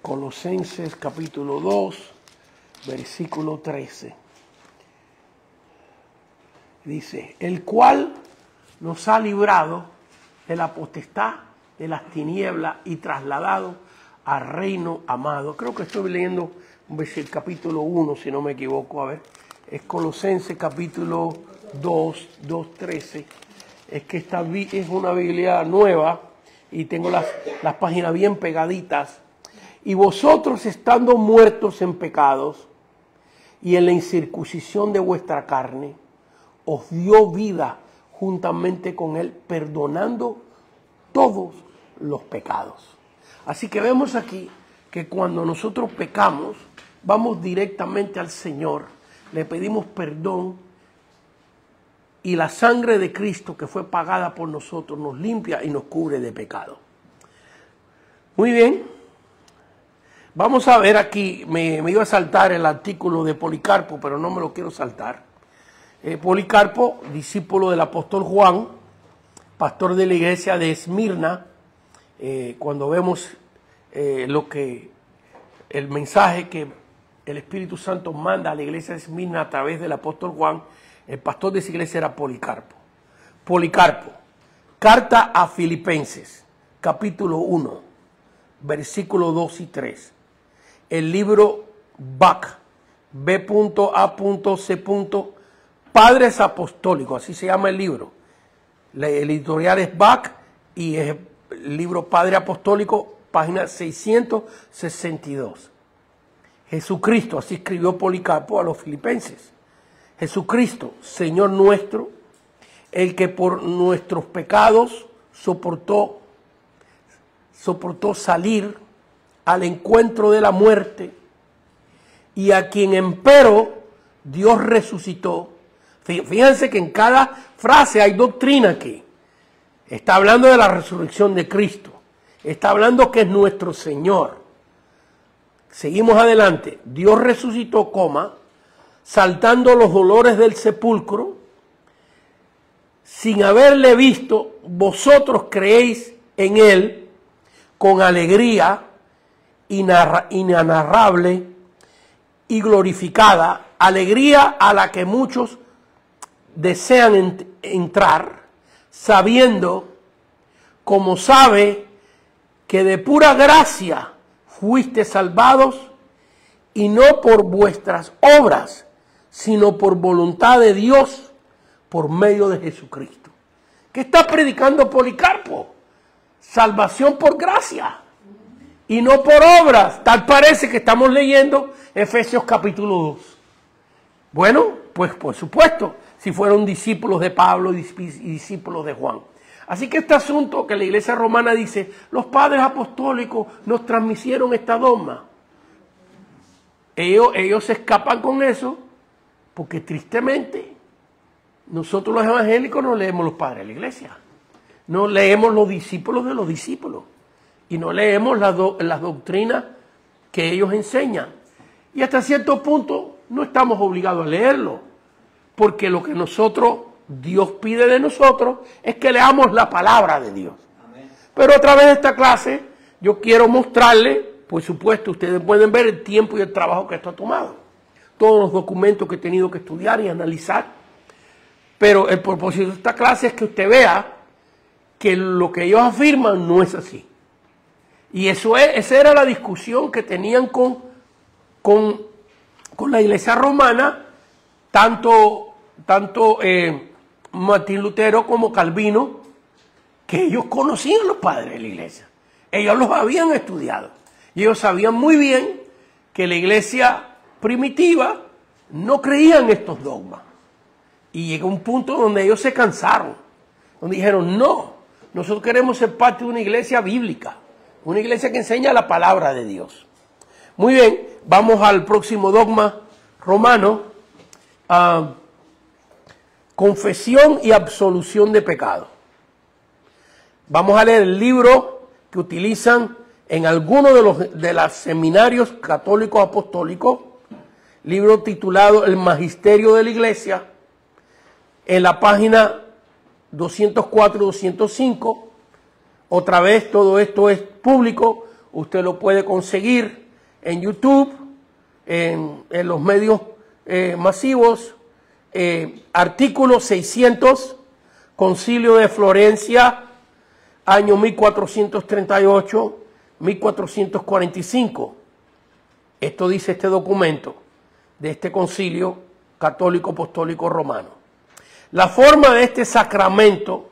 Colosenses capítulo 2, versículo 13. Dice, el cual nos ha librado de la potestad de las tinieblas y trasladado al reino amado. Creo que estoy leyendo el capítulo 1, si no me equivoco. A ver, es Colosenses capítulo 2, 2:13. Es que esta es una Biblia nueva y tengo las páginas bien pegaditas. Y vosotros, estando muertos en pecados y en la incircuncisión de vuestra carne, os dio vida juntamente con él, perdonando todos los pecados. Así que vemos aquí que cuando nosotros pecamos, vamos directamente al Señor, le pedimos perdón y la sangre de Cristo que fue pagada por nosotros nos limpia y nos cubre de pecado. Muy bien. Vamos a ver aquí, me iba a saltar el artículo de Policarpo, pero no me lo quiero saltar. Policarpo, discípulo del apóstol Juan, pastor de la iglesia de Esmirna, cuando vemos el mensaje que el Espíritu Santo manda a la iglesia de Esmirna a través del apóstol Juan, el pastor de esa iglesia era Policarpo. Policarpo, carta a Filipenses, capítulo 1, versículos 2 y 3. El libro BAC, B.A.C. Padres Apostólicos, así se llama el libro. La editorial es BAC y es el libro Padre Apostólico, página 662. Jesucristo, así escribió Policarpo a los filipenses. Jesucristo, Señor nuestro, el que por nuestros pecados soportó salir al encuentro de la muerte y a quien empero Dios resucitó. Fíjense que en cada frase hay doctrina aquí. Está hablando de la resurrección de Cristo. Está hablando que es nuestro Señor. Seguimos adelante. Dios resucitó, saltando los dolores del sepulcro, sin haberle visto, vosotros creéis en Él con alegría inenarrable y glorificada, alegría a la que muchos desean entrar, sabiendo, como sabe, que de pura gracia fuiste salvados, y no por vuestras obras, sino por voluntad de Dios, por medio de Jesucristo. ¿Qué está predicando Policarpo? Salvación por gracia y no por obras. Tal parece que estamos leyendo Efesios capítulo 2. Bueno, pues por supuesto, si fueron discípulos de Pablo y discípulos de Juan. Así que este asunto que la iglesia romana dice, los padres apostólicos nos transmitieron esta dogma. Ellos se escapan con eso porque tristemente nosotros los evangélicos no leemos los padres de la iglesia. No leemos los discípulos de los discípulos. Y no leemos las doctrinas que ellos enseñan. Y hasta cierto punto no estamos obligados a leerlo. Porque lo que Dios pide de nosotros es que leamos la palabra de Dios. Amén. Pero a través de esta clase yo quiero mostrarles, por supuesto, ustedes pueden ver el tiempo y el trabajo que esto ha tomado. Todos los documentos que he tenido que estudiar y analizar. Pero el propósito de esta clase es que usted vea que lo que ellos afirman no es así. Y esa era la discusión que tenían con la iglesia romana, tanto Martín Lutero como Calvino, que ellos conocían los padres de la iglesia. Ellos los habían estudiado. Y ellos sabían muy bien que la iglesia primitiva no creía en estos dogmas. Y llegó un punto donde ellos se cansaron, donde dijeron, no, nosotros queremos ser parte de una iglesia bíblica, una iglesia que enseña la palabra de Dios. Muy bien, vamos al próximo dogma romano, confesión y absolución de pecado. Vamos a leer el libro que utilizan en algunos de los seminarios católicos apostólicos, libro titulado El Magisterio de la Iglesia, en la página 204-205. Otra vez, todo esto es público, usted lo puede conseguir en YouTube, en los medios masivos. Artículo 600, Concilio de Florencia, año 1438-1445. Esto dice este documento de este concilio católico apostólico romano. La forma de este sacramento,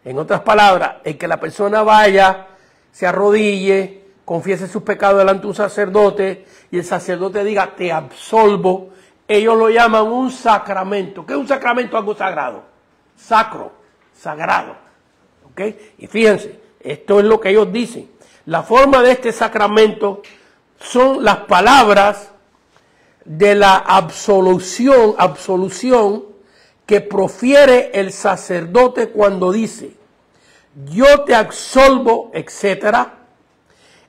en otras palabras, el que la persona vaya, se arrodille, confiese sus pecados delante de un sacerdote y el sacerdote diga, te absolvo, ellos lo llaman un sacramento. ¿Qué es un sacramento? Algo sagrado. Sacro, sagrado. ¿Ok? Y fíjense, esto es lo que ellos dicen. La forma de este sacramento son las palabras de la absolución que profiere el sacerdote cuando dice, yo te absolvo, etcétera.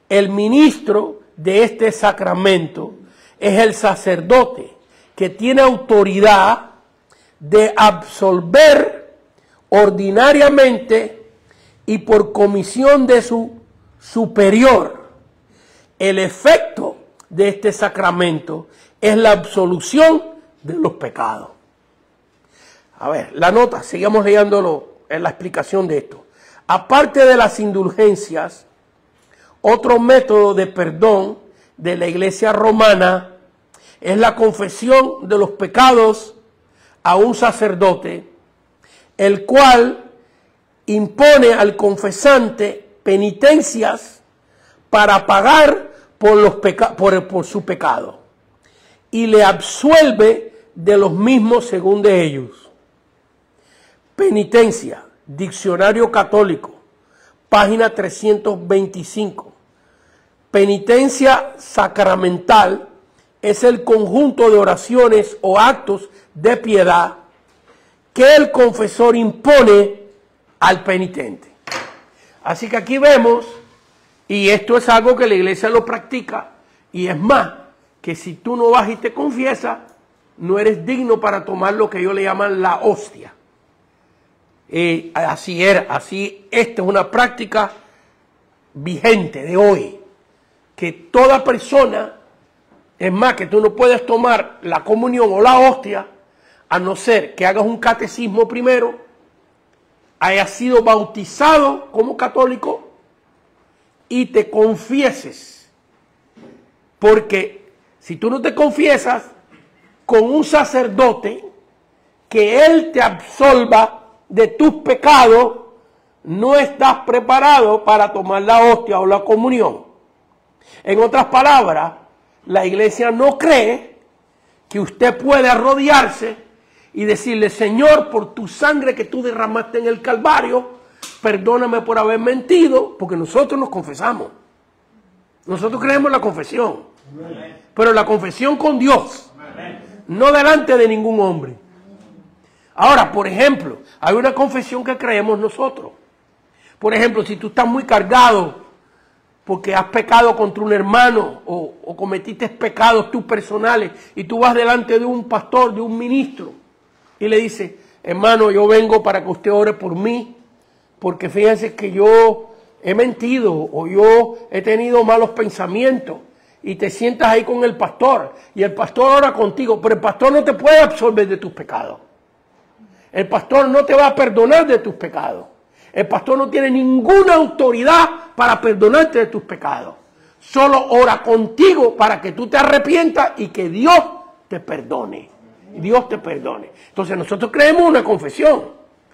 El ministro de este sacramento es el sacerdote que tiene autoridad de absolver ordinariamente y por comisión de su superior. El efecto de este sacramento es la absolución de los pecados. A ver, la nota, sigamos leyéndolo en la explicación de esto. Aparte de las indulgencias, otro método de perdón de la iglesia romana es la confesión de los pecados a un sacerdote, el cual impone al confesante penitencias para pagar por su pecado y le absuelve de los mismos según de ellos. Penitencia, Diccionario Católico, página 325. Penitencia sacramental es el conjunto de oraciones o actos de piedad que el confesor impone al penitente. Así que aquí vemos, y esto es algo que la iglesia lo practica, y es más, que si tú no vas y te confiesas, no eres digno para tomar lo que ellos le llaman la hostia. Así esta es una práctica vigente de hoy, que toda persona, es más, que tú no puedes tomar la comunión o la hostia, a no ser que hagas un catecismo primero, hayas sido bautizado como católico y te confieses. Porque si tú no te confiesas con un sacerdote, que él te absolva de tus pecados, no estás preparado para tomar la hostia o la comunión. En otras palabras, la iglesia no cree que usted puede arrodillarse y decirle: Señor, por tu sangre que tú derramaste en el Calvario, perdóname por haber mentido, porque nosotros nos confesamos. Nosotros creemos en la confesión, pero la confesión con Dios, no delante de ningún hombre. Ahora, por ejemplo, hay una confesión que creemos nosotros. Por ejemplo, si tú estás muy cargado porque has pecado contra un hermano o cometiste pecados tú personales y tú vas delante de un pastor, de un ministro, y le dices: hermano, yo vengo para que usted ore por mí, porque fíjense que yo he mentido o yo he tenido malos pensamientos, y te sientas ahí con el pastor y el pastor ora contigo, pero el pastor no te puede absolver de tus pecados. El pastor no te va a perdonar de tus pecados. El pastor no tiene ninguna autoridad para perdonarte de tus pecados. Solo ora contigo para que tú te arrepientas y que Dios te perdone. Dios te perdone. Entonces nosotros creemos una confesión,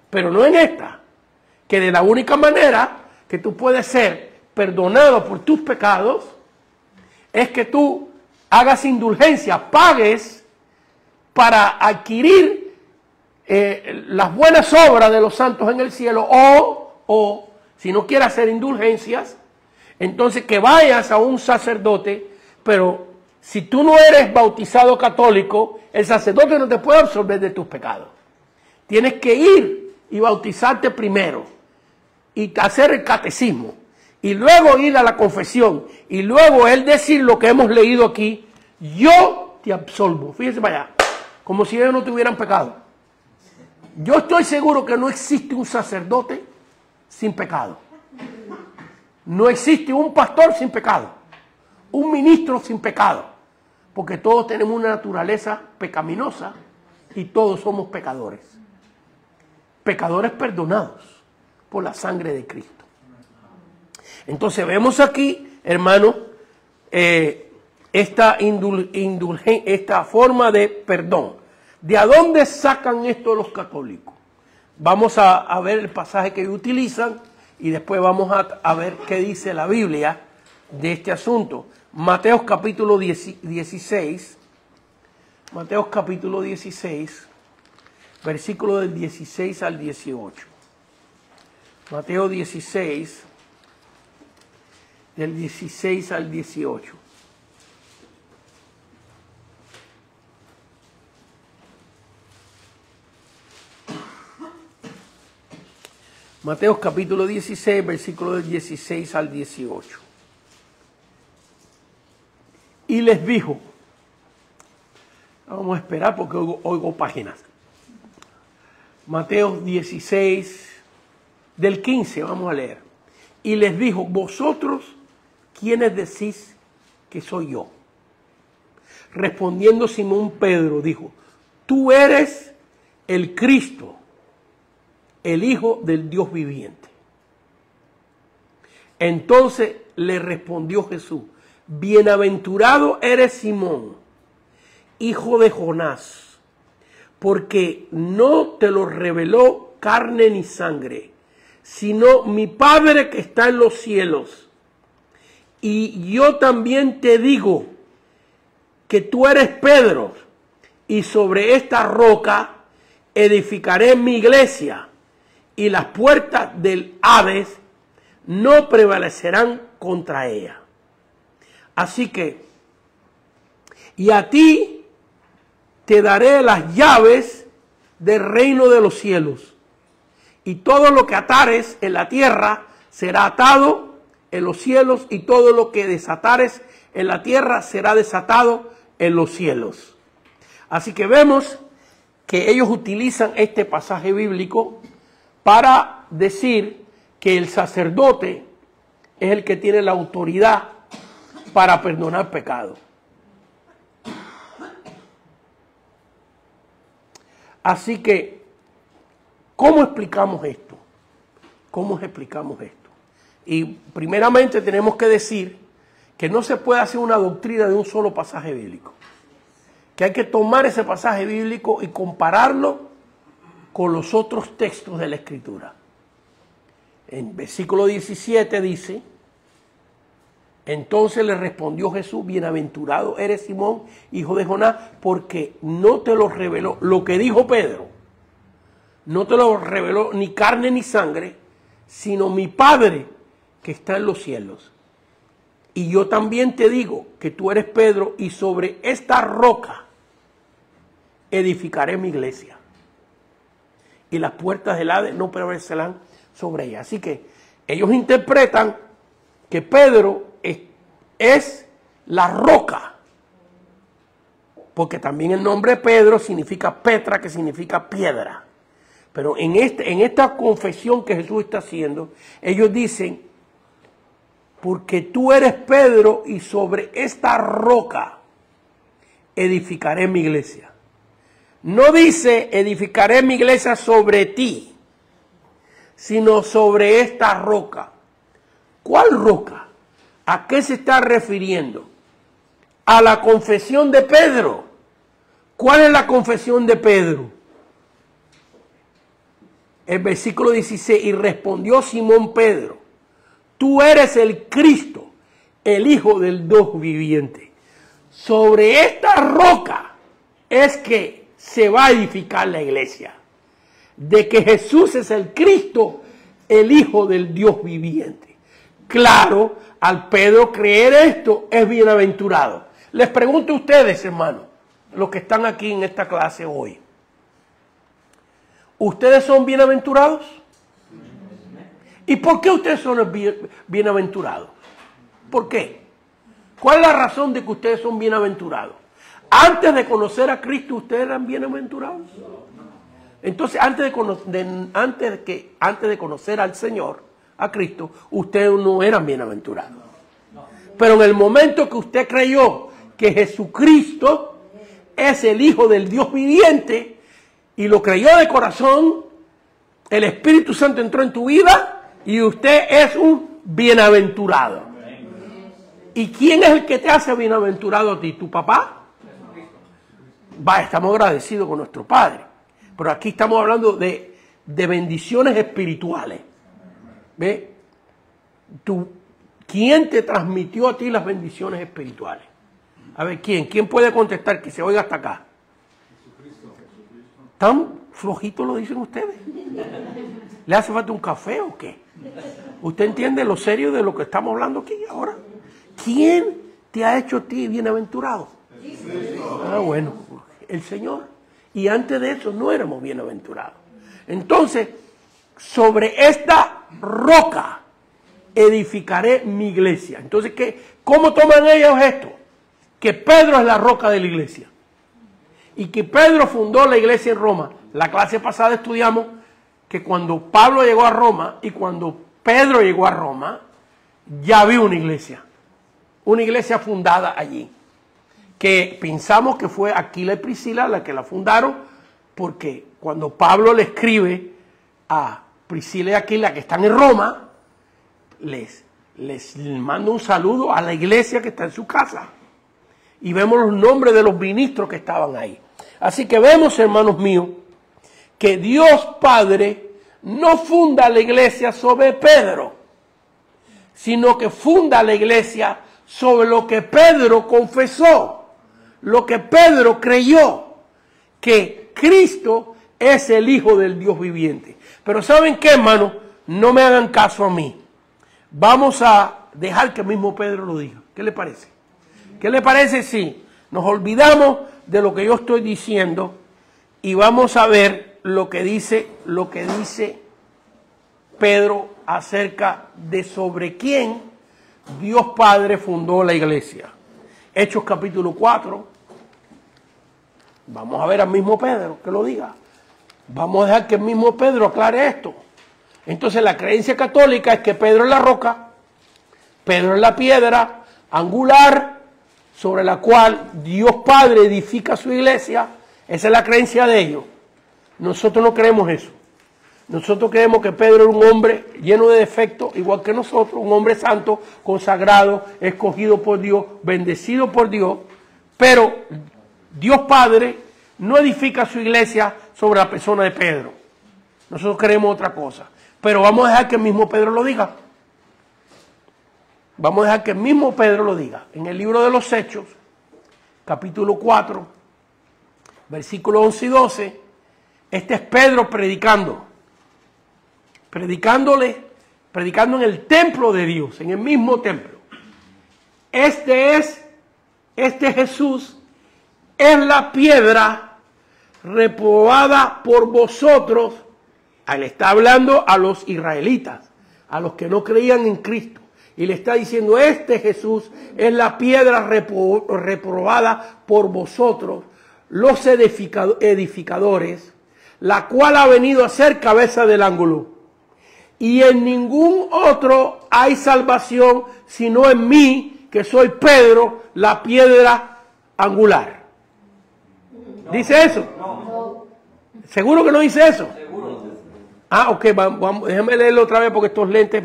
pero no en esta. Que de la única manera que tú puedes ser perdonado por tus pecados es que tú hagas indulgencia, pagues para adquirir las buenas obras de los santos en el cielo, o si no quieres hacer indulgencias, entonces que vayas a un sacerdote. Pero si tú no eres bautizado católico, el sacerdote no te puede absolver de tus pecados. Tienes que ir y bautizarte primero y hacer el catecismo y luego ir a la confesión y luego él decir lo que hemos leído aquí: yo te absolvo. Fíjense para allá, como si ellos no tuvieran pecado. Yo estoy seguro que no existe un sacerdote sin pecado. No existe un pastor sin pecado. Un ministro sin pecado. Porque todos tenemos una naturaleza pecaminosa y todos somos pecadores. Pecadores perdonados por la sangre de Cristo. Entonces vemos aquí, hermano, esta forma de perdón. ¿De a dónde sacan esto los católicos? Vamos a ver el pasaje que ellos utilizan y después vamos a ver qué dice la Biblia de este asunto. Mateo capítulo 16, Mateo capítulo 16, versículo del 16 al 18. Mateo 16, del 16 al 18. Mateo capítulo 16, versículo del 16 al 18. Y les dijo, vamos a esperar porque oigo páginas. Mateo 16, del 15, vamos a leer. Y les dijo: vosotros, ¿quiénes decís que soy yo? Respondiendo Simón Pedro, dijo: tú eres el Cristo, el Hijo del Dios viviente. Entonces le respondió Jesús: bienaventurado eres Simón, hijo de Jonás, porque no te lo reveló carne ni sangre, sino mi Padre que está en los cielos. Y yo también te digo que tú eres Pedro, y sobre esta roca edificaré mi iglesia, y las puertas del Hades no prevalecerán contra ella. Así que, y a ti te daré las llaves del reino de los cielos, y todo lo que atares en la tierra será atado en los cielos, y todo lo que desatares en la tierra será desatado en los cielos. Así que vemos que ellos utilizan este pasaje bíblico para decir que el sacerdote es el que tiene la autoridad para perdonar pecado. Así que, ¿cómo explicamos esto? ¿Cómo explicamos esto? Y primeramente tenemos que decir que no se puede hacer una doctrina de un solo pasaje bíblico. Que hay que tomar ese pasaje bíblico y compararlo con los otros textos de la Escritura. En versículo 17 dice: entonces le respondió Jesús: bienaventurado eres Simón, hijo de Jonás, porque no te lo reveló, lo que dijo Pedro, no te lo reveló ni carne ni sangre, sino mi Padre que está en los cielos. Y yo también te digo que tú eres Pedro, y sobre esta roca edificaré mi iglesia, y las puertas del Hades no prevalecerán sobre ella. Así que ellos interpretan que Pedro es la roca, porque también el nombre Pedro significa Petra, que significa piedra. Pero en esta confesión que Jesús está haciendo, ellos dicen: porque tú eres Pedro, y sobre esta roca edificaré mi iglesia. No dice edificaré mi iglesia sobre ti, sino sobre esta roca. ¿Cuál roca? ¿A qué se está refiriendo? A la confesión de Pedro. ¿Cuál es la confesión de Pedro? El versículo 16: y respondió Simón Pedro: tú eres el Cristo, el Hijo del Dios viviente. Sobre esta roca es que se va a edificar la iglesia. De que Jesús es el Cristo, el Hijo del Dios viviente. Claro, al Pedro creer esto, es bienaventurado. Les pregunto a ustedes, hermanos, los que están aquí en esta clase hoy: ¿ustedes son bienaventurados? ¿Y por qué ustedes son bienaventurados? ¿Por qué? ¿Cuál es la razón de que ustedes son bienaventurados? Antes de conocer a Cristo, ¿ustedes eran bienaventurados? Entonces, antes de conocer al Señor, a Cristo, ustedes no eran bienaventurados. Pero en el momento que usted creyó que Jesucristo es el Hijo del Dios viviente, y lo creyó de corazón, el Espíritu Santo entró en tu vida y usted es un bienaventurado. ¿Y quién es el que te hace bienaventurado a ti? ¿Tu papá? Estamos agradecidos con nuestro Padre. Pero aquí estamos hablando de bendiciones espirituales. ¿Ve? ¿Quién te transmitió a ti las bendiciones espirituales? A ver, ¿quién? ¿Quién puede contestar que se oiga hasta acá? Jesucristo. ¿Tan flojito lo dicen ustedes? ¿Le hace falta un café o qué? ¿Usted entiende lo serio de lo que estamos hablando aquí ahora? ¿Quién te ha hecho a ti bienaventurado? Ah, bueno, el Señor. Y antes de eso no éramos bienaventurados. Entonces, sobre esta roca edificaré mi iglesia. Entonces, ¿cómo toman ellos esto? Que Pedro es la roca de la iglesia. Y que Pedro fundó la iglesia en Roma. La clase pasada estudiamos que cuando Pablo llegó a Roma y cuando Pedro llegó a Roma, ya había una iglesia fundada allí. Que pensamos que fue Aquila y Priscila la que la fundaron, porque cuando Pablo le escribe a Priscila y Aquila que están en Roma, les manda un saludo a la iglesia que está en su casa. Y vemos los nombres de los ministros que estaban ahí. Así que vemos, hermanos míos, que Dios Padre no funda la iglesia sobre Pedro, sino que funda la iglesia sobre lo que Pedro confesó. Lo que Pedro creyó, que Cristo es el Hijo del Dios viviente. Pero ¿saben qué, hermano? No me hagan caso a mí. Vamos a dejar que el mismo Pedro lo diga. ¿Qué le parece? ¿Qué le parece si nos olvidamos de lo que yo estoy diciendo y vamos a ver lo que dice Pedro acerca de sobre quién Dios Padre fundó la iglesia? Hechos capítulo 4. Vamos a ver al mismo Pedro que lo diga. Vamos a dejar que el mismo Pedro aclare esto. Entonces la creencia católica es que Pedro es la roca, Pedro es la piedra, angular sobre la cual Dios Padre edifica su iglesia. Esa es la creencia de ellos. Nosotros no creemos eso. Nosotros creemos que Pedro era un hombre lleno de defectos, igual que nosotros, un hombre santo, consagrado, escogido por Dios, bendecido por Dios, pero Dios Padre no edifica su iglesia sobre la persona de Pedro. Nosotros creemos otra cosa, pero vamos a dejar que el mismo Pedro lo diga. Vamos a dejar que el mismo Pedro lo diga. En el libro de los Hechos, capítulo 4, versículos 11 y 12, este es Pedro predicando en el templo de Dios, en el mismo templo. Este Jesús es la piedra reprobada por vosotros. Él está hablando a los israelitas, a los que no creían en Cristo. Y le está diciendo, este Jesús es la piedra reprobada por vosotros, los edificadores, la cual ha venido a ser cabeza del ángulo. Y en ningún otro hay salvación, sino en mí, que soy Pedro, la piedra angular. No. ¿Dice eso? No. ¿Seguro que no dice eso? Seguro. Ah, ok, déjame leerlo otra vez porque estos lentes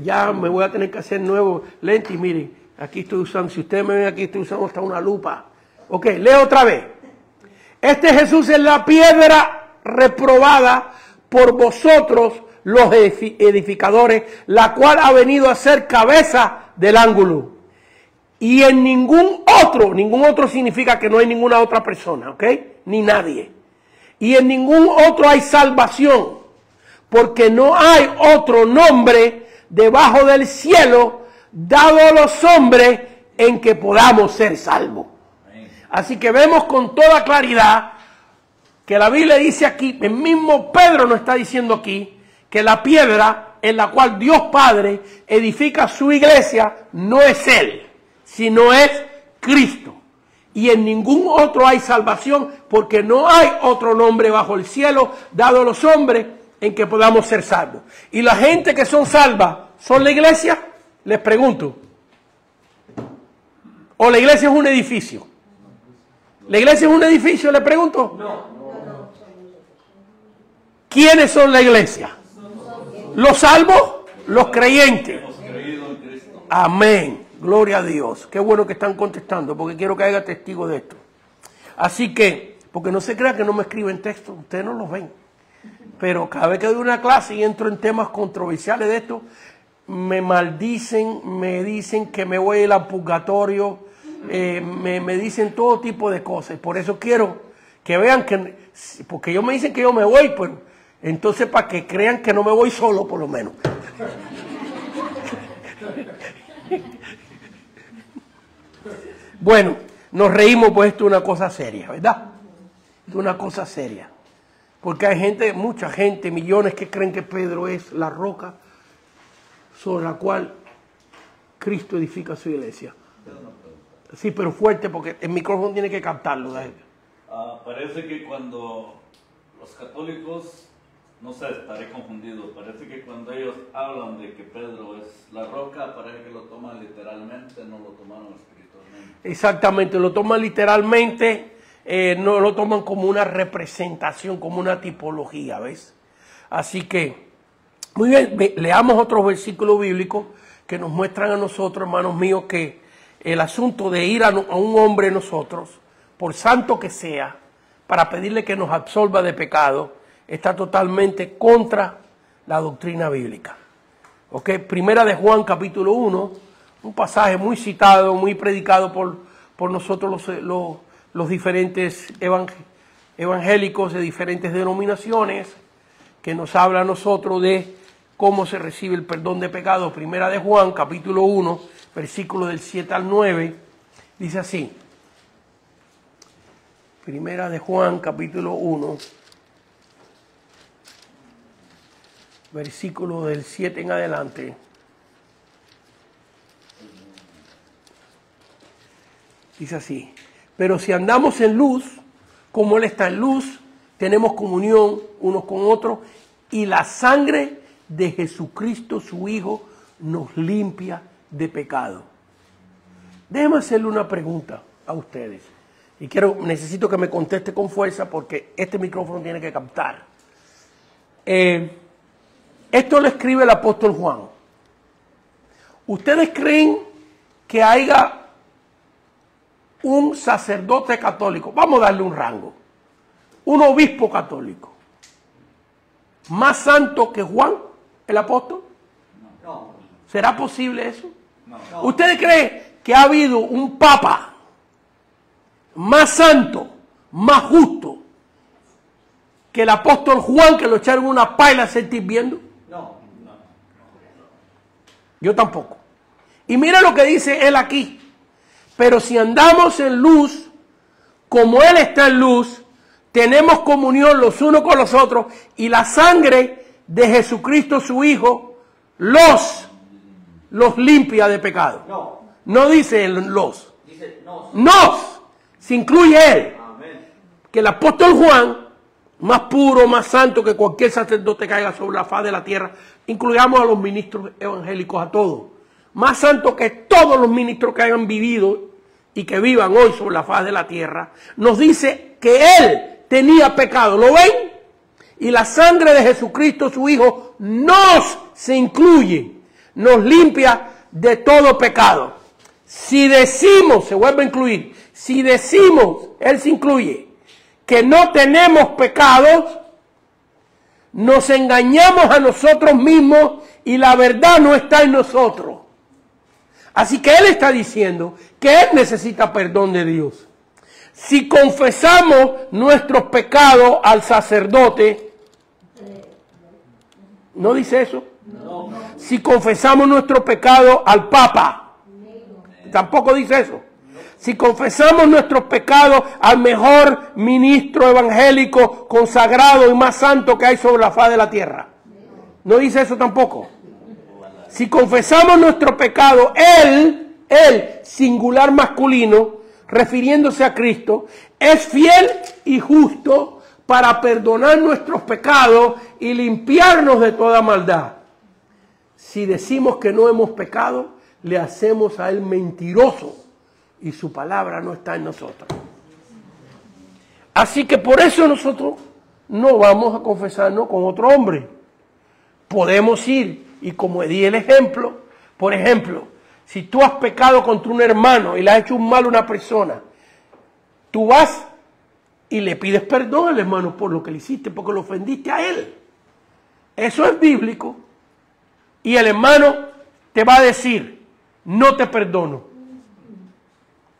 ya me voy a tener que hacer nuevos lentes. Y miren, aquí estoy usando, si ustedes me ven aquí, estoy usando hasta una lupa. Ok, leo otra vez. Este Jesús es la piedra reprobada por vosotros, los edificadores, la cual ha venido a ser cabeza del ángulo. Y en ningún otro significa que no hay ninguna otra persona, ¿ok? Ni nadie. Y en ningún otro hay salvación, porque no hay otro nombre debajo del cielo dado a los hombres en que podamos ser salvos. Así que vemos con toda claridad que la Biblia dice aquí, el mismo Pedro nos está diciendo aquí, que la piedra en la cual Dios Padre edifica su iglesia no es Él, sino es Cristo. Y en ningún otro hay salvación, porque no hay otro nombre bajo el cielo dado a los hombres en que podamos ser salvos. Y la gente que son salvas, ¿son la iglesia? Les pregunto. ¿O la iglesia es un edificio? ¿La iglesia es un edificio? Les pregunto. No. ¿Quiénes son la iglesia? ¿Los salvos? Los creyentes. Amén. Gloria a Dios. Qué bueno que están contestando, porque quiero que haya testigos de esto. Así que, porque no se crea que no me escriben textos, ustedes no los ven. Pero cada vez que doy una clase y entro en temas controversiales de esto, me maldicen, me dicen que me voy a ir al purgatorio, me dicen todo tipo de cosas. Por eso quiero que vean que, porque ellos me dicen que yo me voy, pues entonces para que crean que no me voy solo, por lo menos. Bueno, nos reímos, pues esto es una cosa seria, ¿verdad? Es una cosa seria. Porque hay gente, mucha gente, millones que creen que Pedro es la roca sobre la cual Cristo edifica su iglesia. Sí, pero fuerte porque el micrófono tiene que captarlo.
Parece que cuando los católicos, no sé, estaré confundido, parece que cuando ellos hablan de que Pedro es la roca, parece que lo toman literalmente, no lo tomaron espiritualmente.
Exactamente, lo toman literalmente, no lo toman como una representación, como una tipología, ¿ves? Así que, muy bien, leamos otros versículos bíblicos que nos muestran a nosotros, hermanos míos, que el asunto de ir a un hombre nosotros, por santo que sea, para pedirle que nos absolva de pecado, está totalmente contra la doctrina bíblica. ¿Ok? Primera de Juan, capítulo 1, un pasaje muy citado, muy predicado por nosotros los diferentes evangélicos de diferentes denominaciones, que nos habla a nosotros de cómo se recibe el perdón de pecado. Primera de Juan, capítulo 1, versículos del 7 al 9, dice así. Primera de Juan, capítulo 1, versículo del 7 en adelante. Dice así: pero si andamos en luz, como Él está en luz, tenemos comunión unos con otros, y la sangre de Jesucristo, su Hijo, nos limpia de pecado. Déjenme hacerle una pregunta a ustedes. Y necesito que me conteste con fuerza porque este micrófono tiene que captar. Esto lo escribe el apóstol Juan. ¿Ustedes creen que haya un sacerdote católico, vamos a darle un rango, un obispo católico, más santo que Juan, el apóstol?
No.
¿Será posible eso?
No.
¿Ustedes creen que ha habido un papa más santo, más justo que el apóstol Juan, que lo echaron en una paila a sentir viendo?
No.
Yo tampoco. Y mira lo que dice él aquí. Pero si andamos en luz, como Él está en luz, tenemos comunión los unos con los otros, y la sangre de Jesucristo su Hijo los limpia de pecado.
No.
No dice el los.
Dice nos.
Nos. Se incluye Él.
Amén.
Que el apóstol Juan, más puro, más santo que cualquier sacerdote que haya sobre la faz de la tierra, incluyamos a los ministros evangélicos, a todos, más santo que todos los ministros que hayan vivido y que vivan hoy sobre la faz de la tierra, nos dice que Él tenía pecado. ¿Lo ven? Y la sangre de Jesucristo, su Hijo, se incluye, nos limpia de todo pecado. Si decimos, se vuelve a incluir, si decimos, Él se incluye, que no tenemos pecados, nos engañamos a nosotros mismos y la verdad no está en nosotros. Así que Él está diciendo que Él necesita perdón de Dios. Si confesamos nuestros pecados al sacerdote, ¿no dice eso?
No.
Si confesamos nuestro pecado al Papa, tampoco dice eso. Si confesamos nuestros pecados al mejor ministro evangélico, consagrado y más santo que hay sobre la faz de la tierra, ¿no dice eso tampoco? Si confesamos nuestro pecado, Él, singular masculino, refiriéndose a Cristo, es fiel y justo para perdonar nuestros pecados y limpiarnos de toda maldad. Si decimos que no hemos pecado, le hacemos a Él mentiroso y su palabra no está en nosotros. Así que por eso nosotros no vamos a confesarnos con otro hombre. Podemos ir, y como di el ejemplo, por ejemplo, si tú has pecado contra un hermano y le has hecho un mal a una persona, tú vas y le pides perdón al hermano por lo que le hiciste, porque lo ofendiste a él. Eso es bíblico. Y el hermano te va a decir, no te perdono.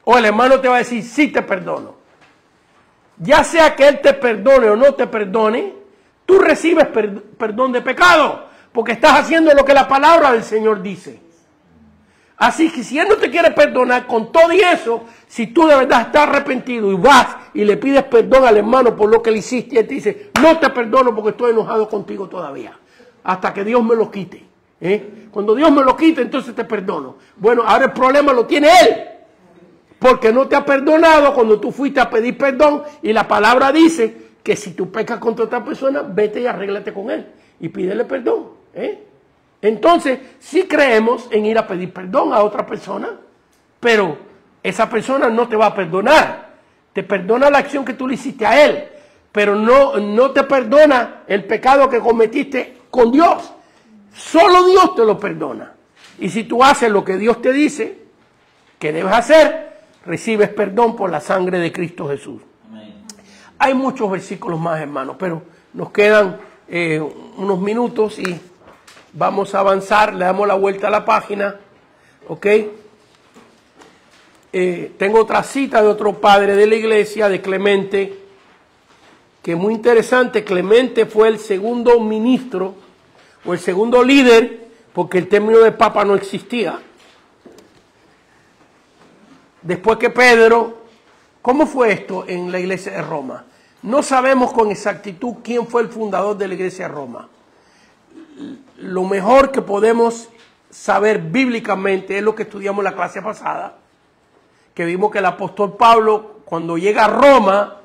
O el hermano te va a decir, sí te perdono. Ya sea que él te perdone o no te perdone, tú recibes perdón de pecado, porque estás haciendo lo que la palabra del Señor dice. Así que si Él no te quiere perdonar con todo y eso, si tú de verdad estás arrepentido y vas y le pides perdón al hermano por lo que le hiciste, y Él te dice, no te perdono porque estoy enojado contigo todavía, hasta que Dios me lo quite. Cuando Dios me lo quite, entonces te perdono. Bueno, ahora el problema lo tiene Él, porque no te ha perdonado cuando tú fuiste a pedir perdón, y la palabra dice que si tú pecas contra otra persona, vete y arréglate con él y pídele perdón. Entonces, sí creemos en ir a pedir perdón a otra persona, pero esa persona no te va a perdonar. Te perdona la acción que tú le hiciste a él, pero no te perdona el pecado que cometiste con Dios. Solo Dios te lo perdona. Y si tú haces lo que Dios te dice que debes hacer, recibes perdón por la sangre de Cristo Jesús.
Amén.
Hay muchos versículos más, hermanos, pero nos quedan unos minutos y vamos a avanzar. Le damos la vuelta a la página, ¿ok? Tengo otra cita de otro padre de la iglesia, de Clemente, que es muy interesante. Clemente fue el segundo ministro o el segundo líder, porque el término de papa no existía. Después que Pedro, ¿cómo fue esto en la iglesia de Roma? No sabemos con exactitud quién fue el fundador de la iglesia de Roma. Lo mejor que podemos saber bíblicamente es lo que estudiamos en la clase pasada, que vimos que el apóstol Pablo, cuando llega a Roma,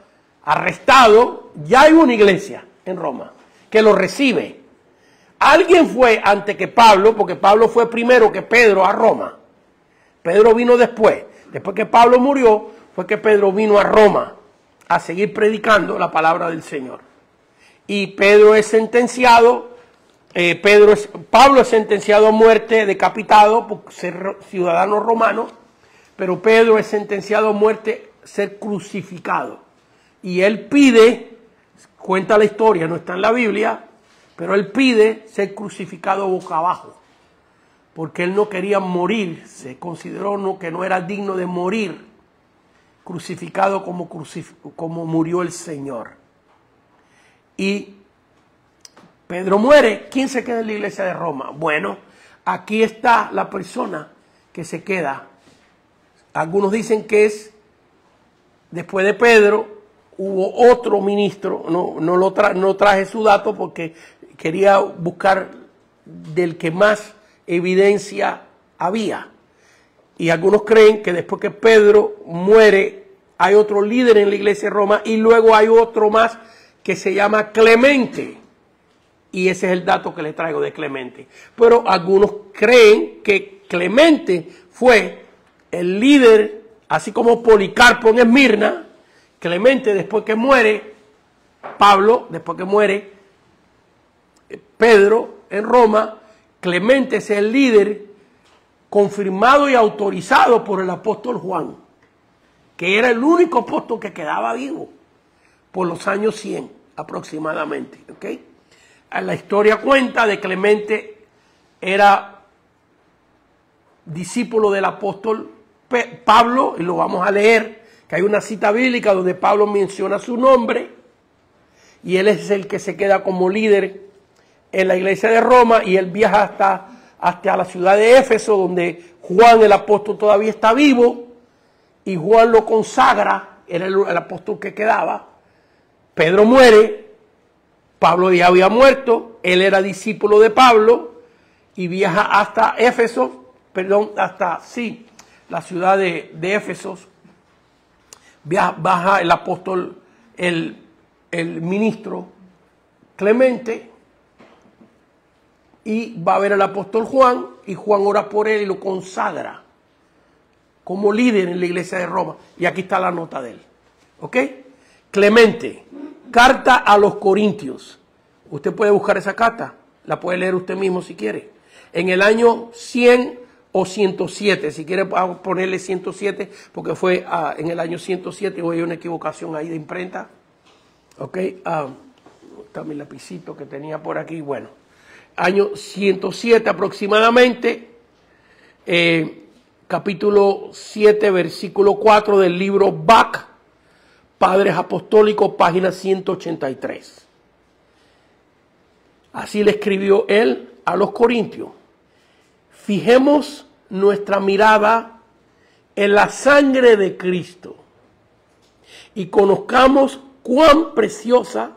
arrestado, ya hay una iglesia en Roma que lo recibe. Alguien fue antes que Pablo, porque Pablo fue primero que Pedro a Roma. Pedro vino después. Después que Pablo murió, fue que Pedro vino a Roma a seguir predicando la palabra del Señor. Y Pedro es sentenciado, Pablo es sentenciado a muerte, decapitado por ser ciudadano romano, pero Pedro es sentenciado a muerte, ser crucificado. Y él pide, cuenta la historia, no está en la Biblia, pero él pide ser crucificado boca abajo, porque él no quería morir, se consideró que no era digno de morir crucificado como murió el Señor. Y Pedro muere. ¿Quién se queda en la iglesia de Roma? Bueno, aquí está la persona que se queda. Algunos dicen que es, después de Pedro, hubo otro ministro, no traje su dato porque quería buscar del que más evidencia había. Y algunos creen que después que Pedro muere, hay otro líder en la iglesia de Roma y luego hay otro más que se llama Clemente. Y ese es el dato que le traigo de Clemente. Pero algunos creen que Clemente fue el líder, así como Policarpo en Esmirna. Clemente, después que muere Pablo, después que muere Pedro en Roma, Clemente es el líder confirmado y autorizado por el apóstol Juan, que era el único apóstol que quedaba vivo por los años 100 aproximadamente. ¿Okay? La historia cuenta de Clemente era discípulo del apóstol Pablo, y lo vamos a leer, que hay una cita bíblica donde Pablo menciona su nombre, y él es el que se queda como líder en la iglesia de Roma, y él viaja hasta la ciudad de Éfeso, donde Juan el apóstol todavía está vivo, y Juan lo consagra, era el apóstol que quedaba. Pedro muere, Pablo ya había muerto, él era discípulo de Pablo, y viaja hasta Éfeso, la ciudad de Éfeso. Baja el apóstol, el ministro Clemente, y va a ver al apóstol Juan, y Juan ora por él y lo consagra como líder en la iglesia de Roma. Y aquí está la nota de él. ¿Ok? Clemente, carta a los Corintios. Usted puede buscar esa carta, la puede leer usted mismo si quiere. En el año 100 o 107, si quiere ponerle 107, porque fue en el año 107, hoy hay una equivocación ahí de imprenta. ¿Ok? Está mi lapicito que tenía por aquí, bueno. Año 107 aproximadamente, capítulo 7, versículo 4 del libro Bach, Padres Apostólicos, página 183. Así le escribió él a los Corintios. Fijemos nuestra mirada en la sangre de Cristo y conozcamos cuán preciosa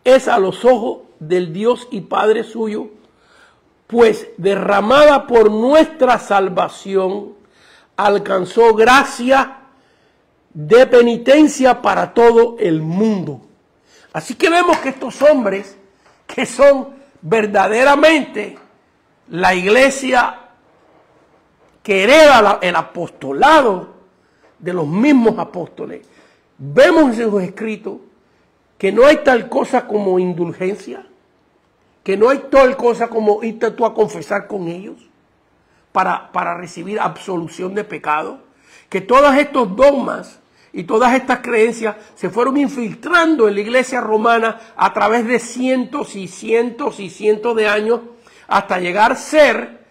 es a los ojos del Dios y Padre suyo, pues derramada por nuestra salvación, alcanzó gracia de penitencia para todo el mundo. Así que vemos que estos hombres, que son verdaderamente la iglesia que hereda el apostolado de los mismos apóstoles, vemos en sus escritos que no hay tal cosa como indulgencia, que no hay tal cosa como irte tú a confesar con ellos para recibir absolución de pecado, que todos estos dogmas y todas estas creencias se fueron infiltrando en la iglesia romana a través de cientos y cientos y cientos de años hasta llegar a ser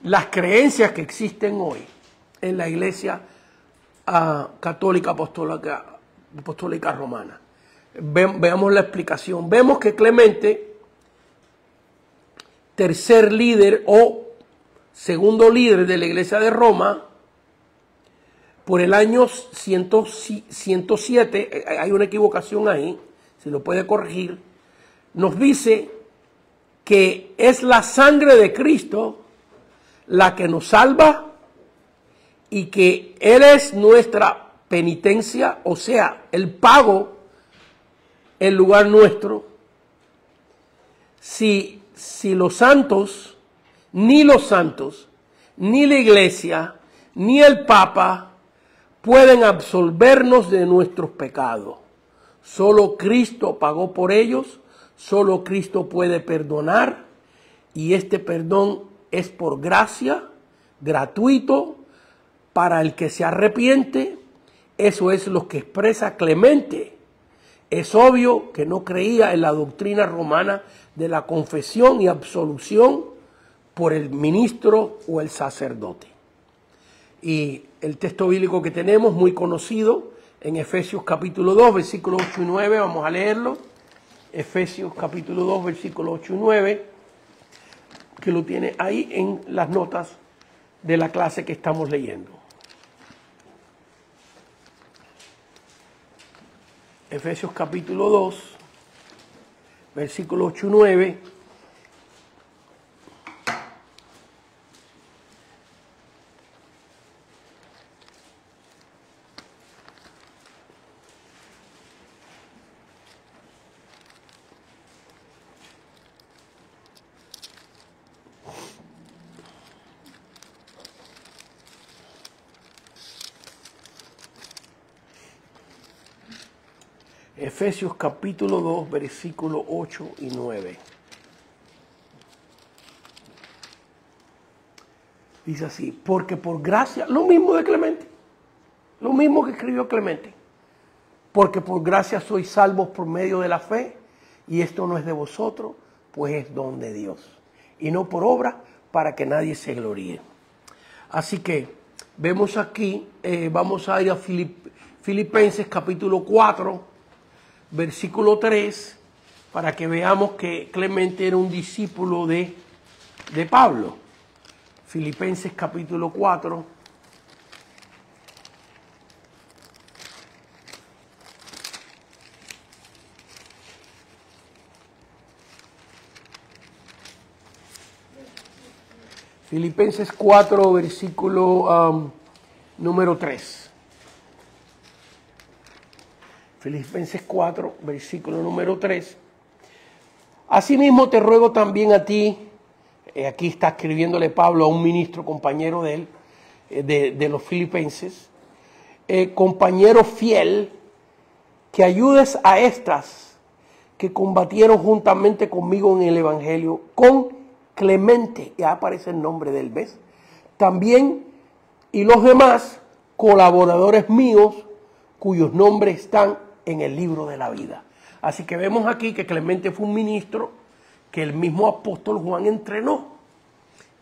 las creencias que existen hoy en la iglesia católica apostólica romana. Veamos la explicación. Vemos que Clemente, tercer líder o segundo líder de la iglesia de Roma, por el año 107, hay una equivocación ahí, si lo puede corregir, nos dice que es la sangre de Cristo la que nos salva y que Él es nuestra penitencia, o sea, el pago en lugar nuestro. Si los santos, ni la iglesia, ni el Papa, pueden absolvernos de nuestros pecados. Solo Cristo pagó por ellos, solo Cristo puede perdonar, y este perdón es por gracia, gratuito, para el que se arrepiente. Eso es lo que expresa Clemente. Es obvio que no creía en la doctrina romana de la confesión y absolución por el ministro o el sacerdote. Y el texto bíblico que tenemos, muy conocido, en Efesios capítulo 2, versículos 8 y 9, vamos a leerlo. Efesios capítulo 2, versículos 8 y 9, que lo tiene ahí en las notas de la clase que estamos leyendo. Efesios capítulo 2, versículos 8 y 9. Efesios capítulo 2, versículos 8 y 9. Dice así: porque por gracia, lo mismo de Clemente, lo mismo que escribió Clemente, porque por gracia sois salvos por medio de la fe, y esto no es de vosotros, pues es don de Dios, y no por obra, para que nadie se gloríe. Así que vemos aquí, vamos a ir a Filipenses capítulo 4, versículo 3, para que veamos que Clemente era un discípulo de Pablo. Filipenses capítulo 4. Filipenses 4, versículo número 3. Filipenses 4, versículo número 3. Asimismo te ruego también a ti, aquí está escribiéndole Pablo a un ministro, compañero de él, de los filipenses, compañero fiel, que ayudes a estas que combatieron juntamente conmigo en el Evangelio, con Clemente, ya aparece el nombre del ¿ves? También, y los demás colaboradores míos, cuyos nombres están en el libro de la vida. Así que vemos aquí que Clemente fue un ministro que el mismo apóstol Juan entrenó.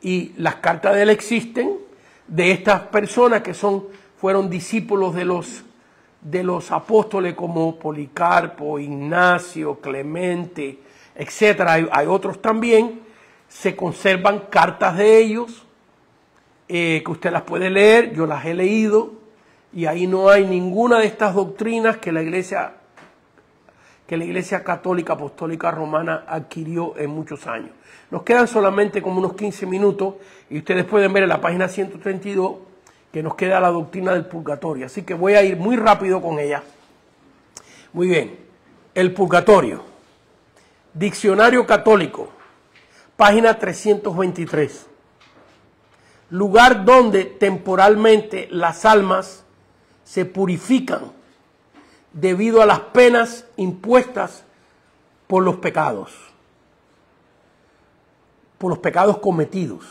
Y las cartas de él existen, de estas personas que fueron discípulos de los apóstoles como Policarpo, Ignacio, Clemente, etc. Hay otros también. Se conservan cartas de ellos, que usted las puede leer, yo las he leído. Y ahí no hay ninguna de estas doctrinas que la Iglesia Católica Apostólica Romana adquirió en muchos años. Nos quedan solamente como unos 15 minutos y ustedes pueden ver en la página 132 que nos queda la doctrina del purgatorio. Así que voy a ir muy rápido con ella. Muy bien. El purgatorio. Diccionario católico. Página 323. Lugar donde temporalmente las almas se purifican debido a las penas impuestas por los pecados cometidos,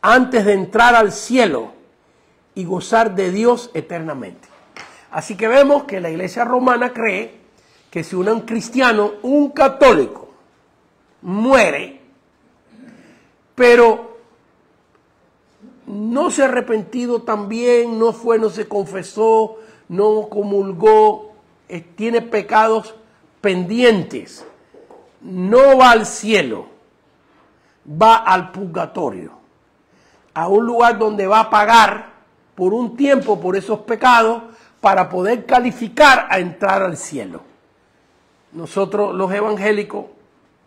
antes de entrar al cielo y gozar de Dios eternamente. Así que vemos que la Iglesia Romana cree que si un cristiano, un católico, muere, pero no se ha arrepentido también, no se confesó, no comulgó, tiene pecados pendientes, no va al cielo, va al purgatorio, a un lugar donde va a pagar por un tiempo por esos pecados para poder calificar a entrar al cielo. Nosotros los evangélicos,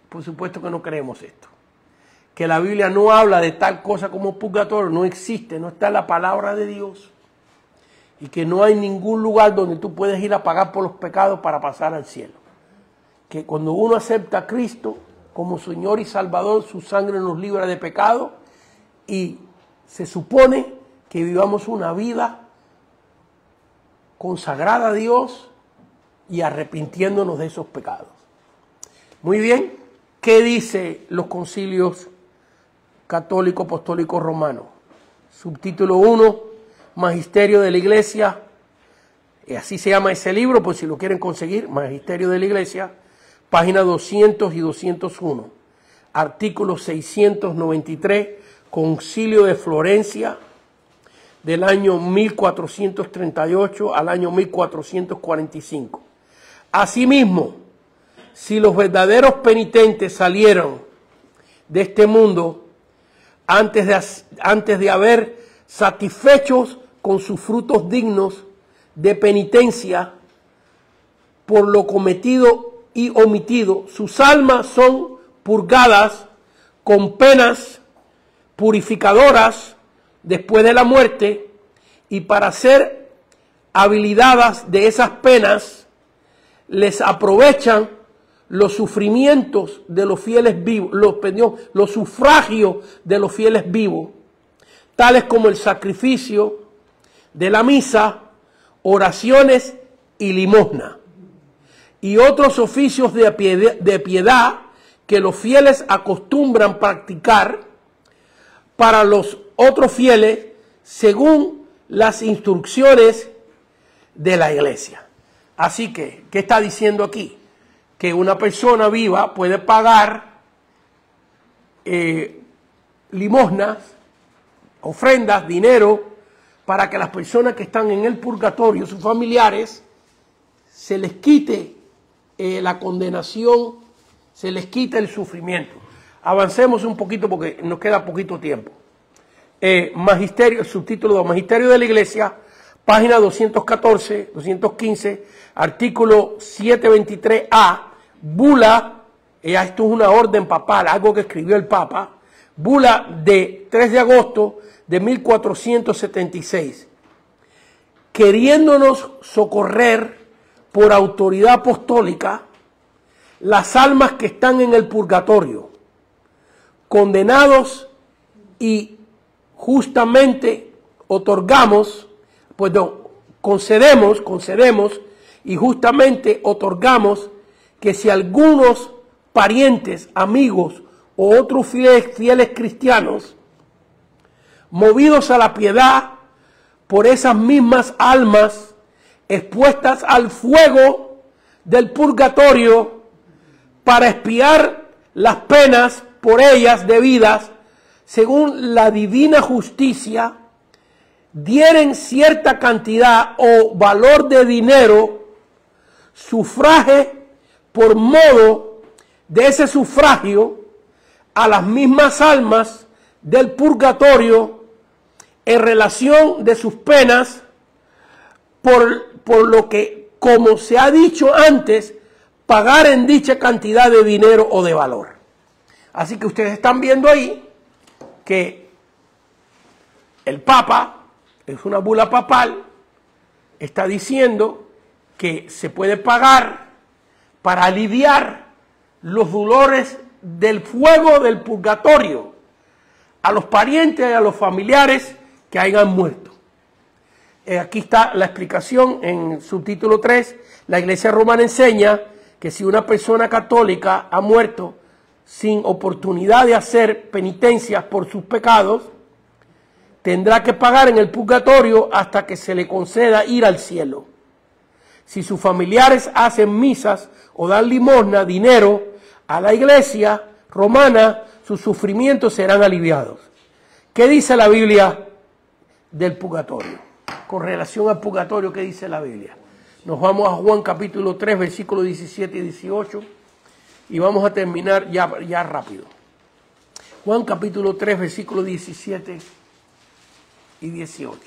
por supuesto que no creemos esto. Que la Biblia no habla de tal cosa como purgatorio, no existe, no está en la palabra de Dios. Y que no hay ningún lugar donde tú puedes ir a pagar por los pecados para pasar al cielo. Que cuando uno acepta a Cristo como Señor y Salvador, su sangre nos libra de pecado y se supone que vivamos una vida consagrada a Dios y arrepintiéndonos de esos pecados. Muy bien, ¿qué dice los concilios católico, apostólico, romano? Subtítulo 1, Magisterio de la Iglesia, así se llama ese libro, por si lo quieren conseguir, Magisterio de la Iglesia, página 200 y 201, artículo 693, Concilio de Florencia, del año 1438 al año 1445. Asimismo, si los verdaderos penitentes salieron de este mundo antes de haber satisfechos con sus frutos dignos de penitencia por lo cometido y omitido, sus almas son purgadas con penas purificadoras después de la muerte, y para ser habilitadas de esas penas les aprovechan los sufrimientos de los fieles vivos, los sufragios de los fieles vivos, tales como el sacrificio de la misa, oraciones y limosna, y otros oficios de piedad que los fieles acostumbran practicar para los otros fieles según las instrucciones de la iglesia. Así que, ¿qué está diciendo aquí? Que una persona viva puede pagar limosnas, ofrendas, dinero, para que las personas que están en el purgatorio, sus familiares, se les quite la condenación, se les quite el sufrimiento. Avancemos un poquito porque nos queda poquito tiempo. Magisterio, el subtítulo de Magisterio de la Iglesia, página 214, 215, artículo 723A, bula, esto es una orden papal, algo que escribió el Papa, bula de 3 de agosto de 1476, queriéndonos socorrer por autoridad apostólica las almas que están en el purgatorio, condenados, y justamente concedemos y justamente otorgamos que si algunos parientes, amigos o otros fieles cristianos, movidos a la piedad por esas mismas almas expuestas al fuego del purgatorio para expiar las penas por ellas debidas, según la divina justicia, dieren cierta cantidad o valor de dinero, sufraje por modo de ese sufragio a las mismas almas del purgatorio en relación de sus penas, por lo que, como se ha dicho antes, pagar en dicha cantidad de dinero o de valor. Así que ustedes están viendo ahí que el Papa, es una bula papal, está diciendo que se puede pagar para aliviar los dolores del fuego del purgatorio a los parientes y a los familiares que hayan muerto. Aquí está la explicación en subtítulo 3. La Iglesia Romana enseña que si una persona católica ha muerto sin oportunidad de hacer penitencias por sus pecados, tendrá que pagar en el purgatorio hasta que se le conceda ir al cielo. Si sus familiares hacen misas o dan limosna, dinero, a la Iglesia Romana, sus sufrimientos serán aliviados. ¿Qué dice la Biblia del purgatorio? Con relación al purgatorio, ¿qué dice la Biblia? Nos vamos a Juan capítulo 3, versículos 17 y 18, y vamos a terminar ya rápido. Juan capítulo 3, versículos 17 y 18.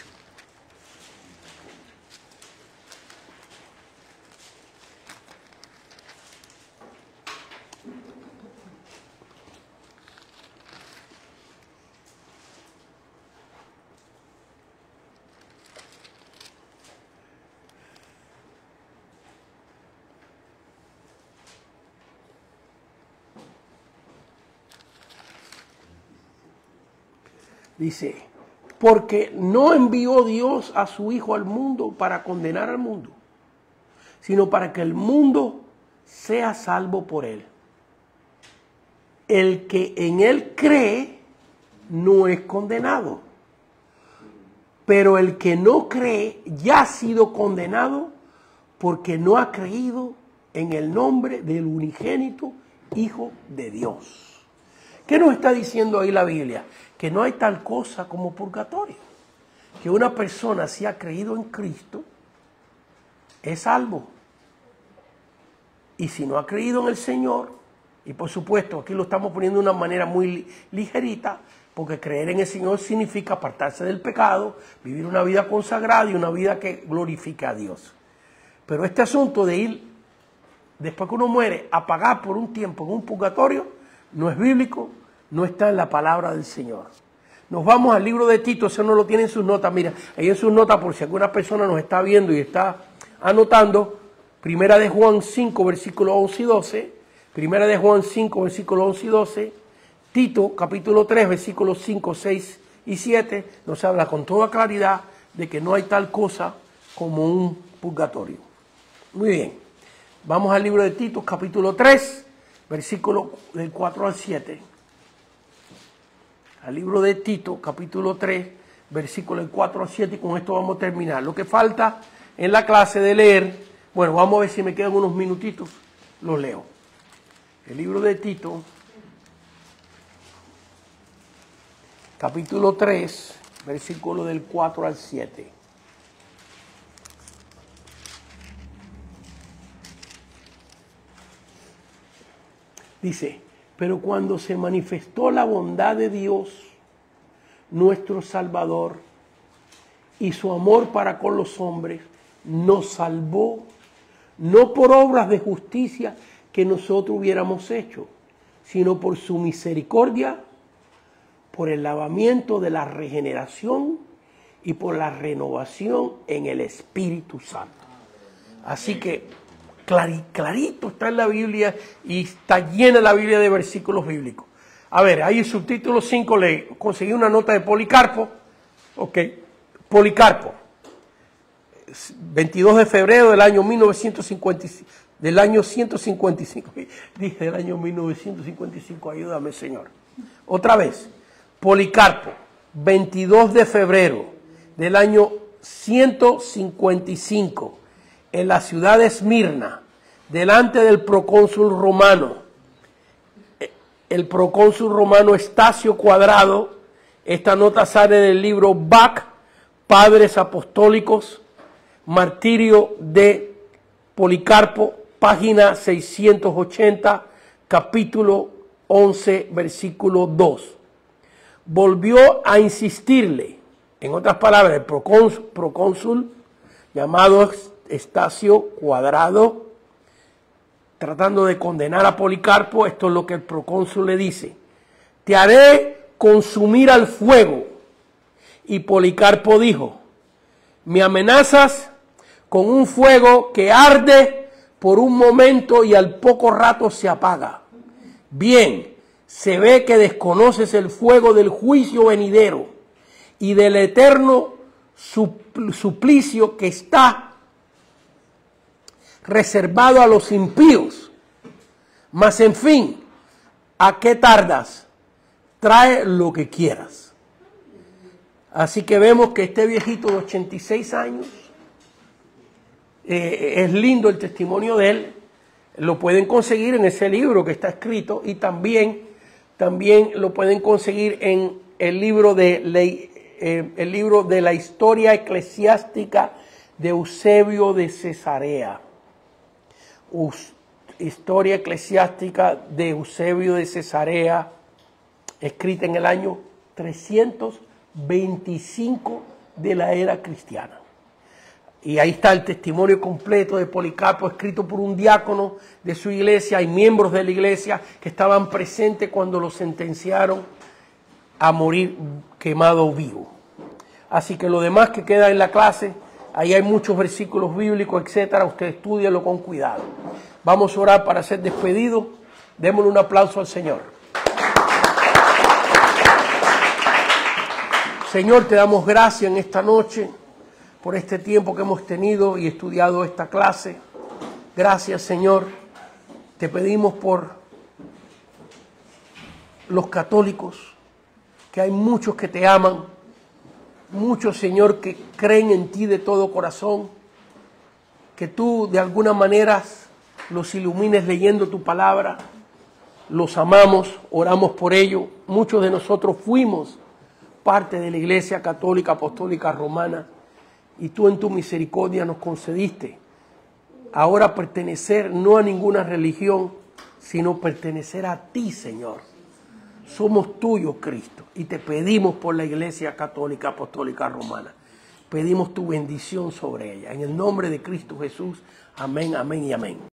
Dice, Porque no envió Dios a su Hijo al mundo para condenar al mundo, sino para que el mundo sea salvo por él. El que en él cree no es condenado, pero el que no cree ya ha sido condenado porque no ha creído en el nombre del unigénito Hijo de Dios. ¿Qué nos está diciendo ahí la Biblia? Que no hay tal cosa como purgatorio. Que una persona, si ha creído en Cristo, es salvo. Y si no ha creído en el Señor, y por supuesto aquí lo estamos poniendo de una manera muy ligerita, porque creer en el Señor significa apartarse del pecado, vivir una vida consagrada y una vida que glorifica a Dios. Pero este asunto de ir, después que uno muere, a pagar por un tiempo en un purgatorio, no es bíblico, no está en la palabra del Señor. Nos vamos al libro de Tito, eso no lo tiene en sus notas. Mira, ahí en sus notas, por si alguna persona nos está viendo y está anotando, Primera de Juan 5, versículos 11 y 12, Primera de Juan 5, versículos 11 y 12, Tito, capítulo 3, versículos 5, 6 y 7, nos habla con toda claridad de que no hay tal cosa como un purgatorio. Muy bien, vamos al libro de Tito, capítulo 3, versículos del 4 al 7. Al libro de Tito, capítulo 3, versículos del 4 al 7, y con esto vamos a terminar. Lo que falta en la clase de leer, bueno, vamos a ver si me quedan unos minutitos, los leo. El libro de Tito, capítulo 3, versículo del 4 al 7. Dice, pero cuando se manifestó la bondad de Dios, nuestro Salvador, y su amor para con los hombres, nos salvó, no por obras de justicia que nosotros hubiéramos hecho, sino por su misericordia, por el lavamiento de la regeneración y por la renovación en el Espíritu Santo. Así que clarito está en la Biblia y está llena la Biblia de versículos bíblicos. A ver, ahí el subtítulo 5 le conseguí una nota de Policarpo. Ok, Policarpo, 22 de febrero del año 1955, del año 155. Dije del año 1955, ayúdame Señor. Otra vez, Policarpo, 22 de febrero del año 155, en la ciudad de Esmirna, delante del procónsul romano. El procónsul romano Estacio Cuadrado. Esta nota sale del libro Bach, Padres Apostólicos, Martirio de Policarpo, página 680, capítulo 11, versículo 2. Volvió a insistirle, en otras palabras, el procónsul llamado Estacio Cuadrado, tratando de condenar a Policarpo. Esto es lo que el procónsul le dice: te haré consumir al fuego. Y Policarpo dijo: me amenazas con un fuego que arde por un momento y al poco rato se apaga. Bien, se ve que desconoces el fuego del juicio venidero y del eterno suplicio que está reservado a los impíos. Mas en fin, ¿a qué tardas? Trae lo que quieras. Así que vemos que este viejito de 86 años, es lindo el testimonio de él. Lo pueden conseguir en ese libro que está escrito, y también lo pueden conseguir en el libro de la historia eclesiástica de Eusebio de Cesarea. Historia eclesiástica de Eusebio de Cesarea, escrita en el año 325 de la era cristiana. Y ahí está el testimonio completo de Policarpo, escrito por un diácono de su iglesia. Hay miembros de la iglesia que estaban presentes cuando lo sentenciaron a morir quemado vivo. Así que lo demás que queda en la clase, ahí hay muchos versículos bíblicos, etcétera. Usted estúdielo con cuidado. Vamos a orar para ser despedidos. Démosle un aplauso al Señor. Señor, te damos gracias en esta noche por este tiempo que hemos tenido y estudiado esta clase. Gracias, Señor. Te pedimos por los católicos, que hay muchos que te aman, muchos, Señor, que creen en ti de todo corazón, que tú de alguna manera los ilumines leyendo tu palabra. Los amamos, oramos por ello. Muchos de nosotros fuimos parte de la Iglesia Católica Apostólica Romana y tú en tu misericordia nos concediste ahora pertenecer no a ninguna religión, sino pertenecer a ti, Señor. Somos tuyos, Cristo, y te pedimos por la Iglesia Católica Apostólica Romana. Pedimos tu bendición sobre ella. En el nombre de Cristo Jesús, amén, amén y amén.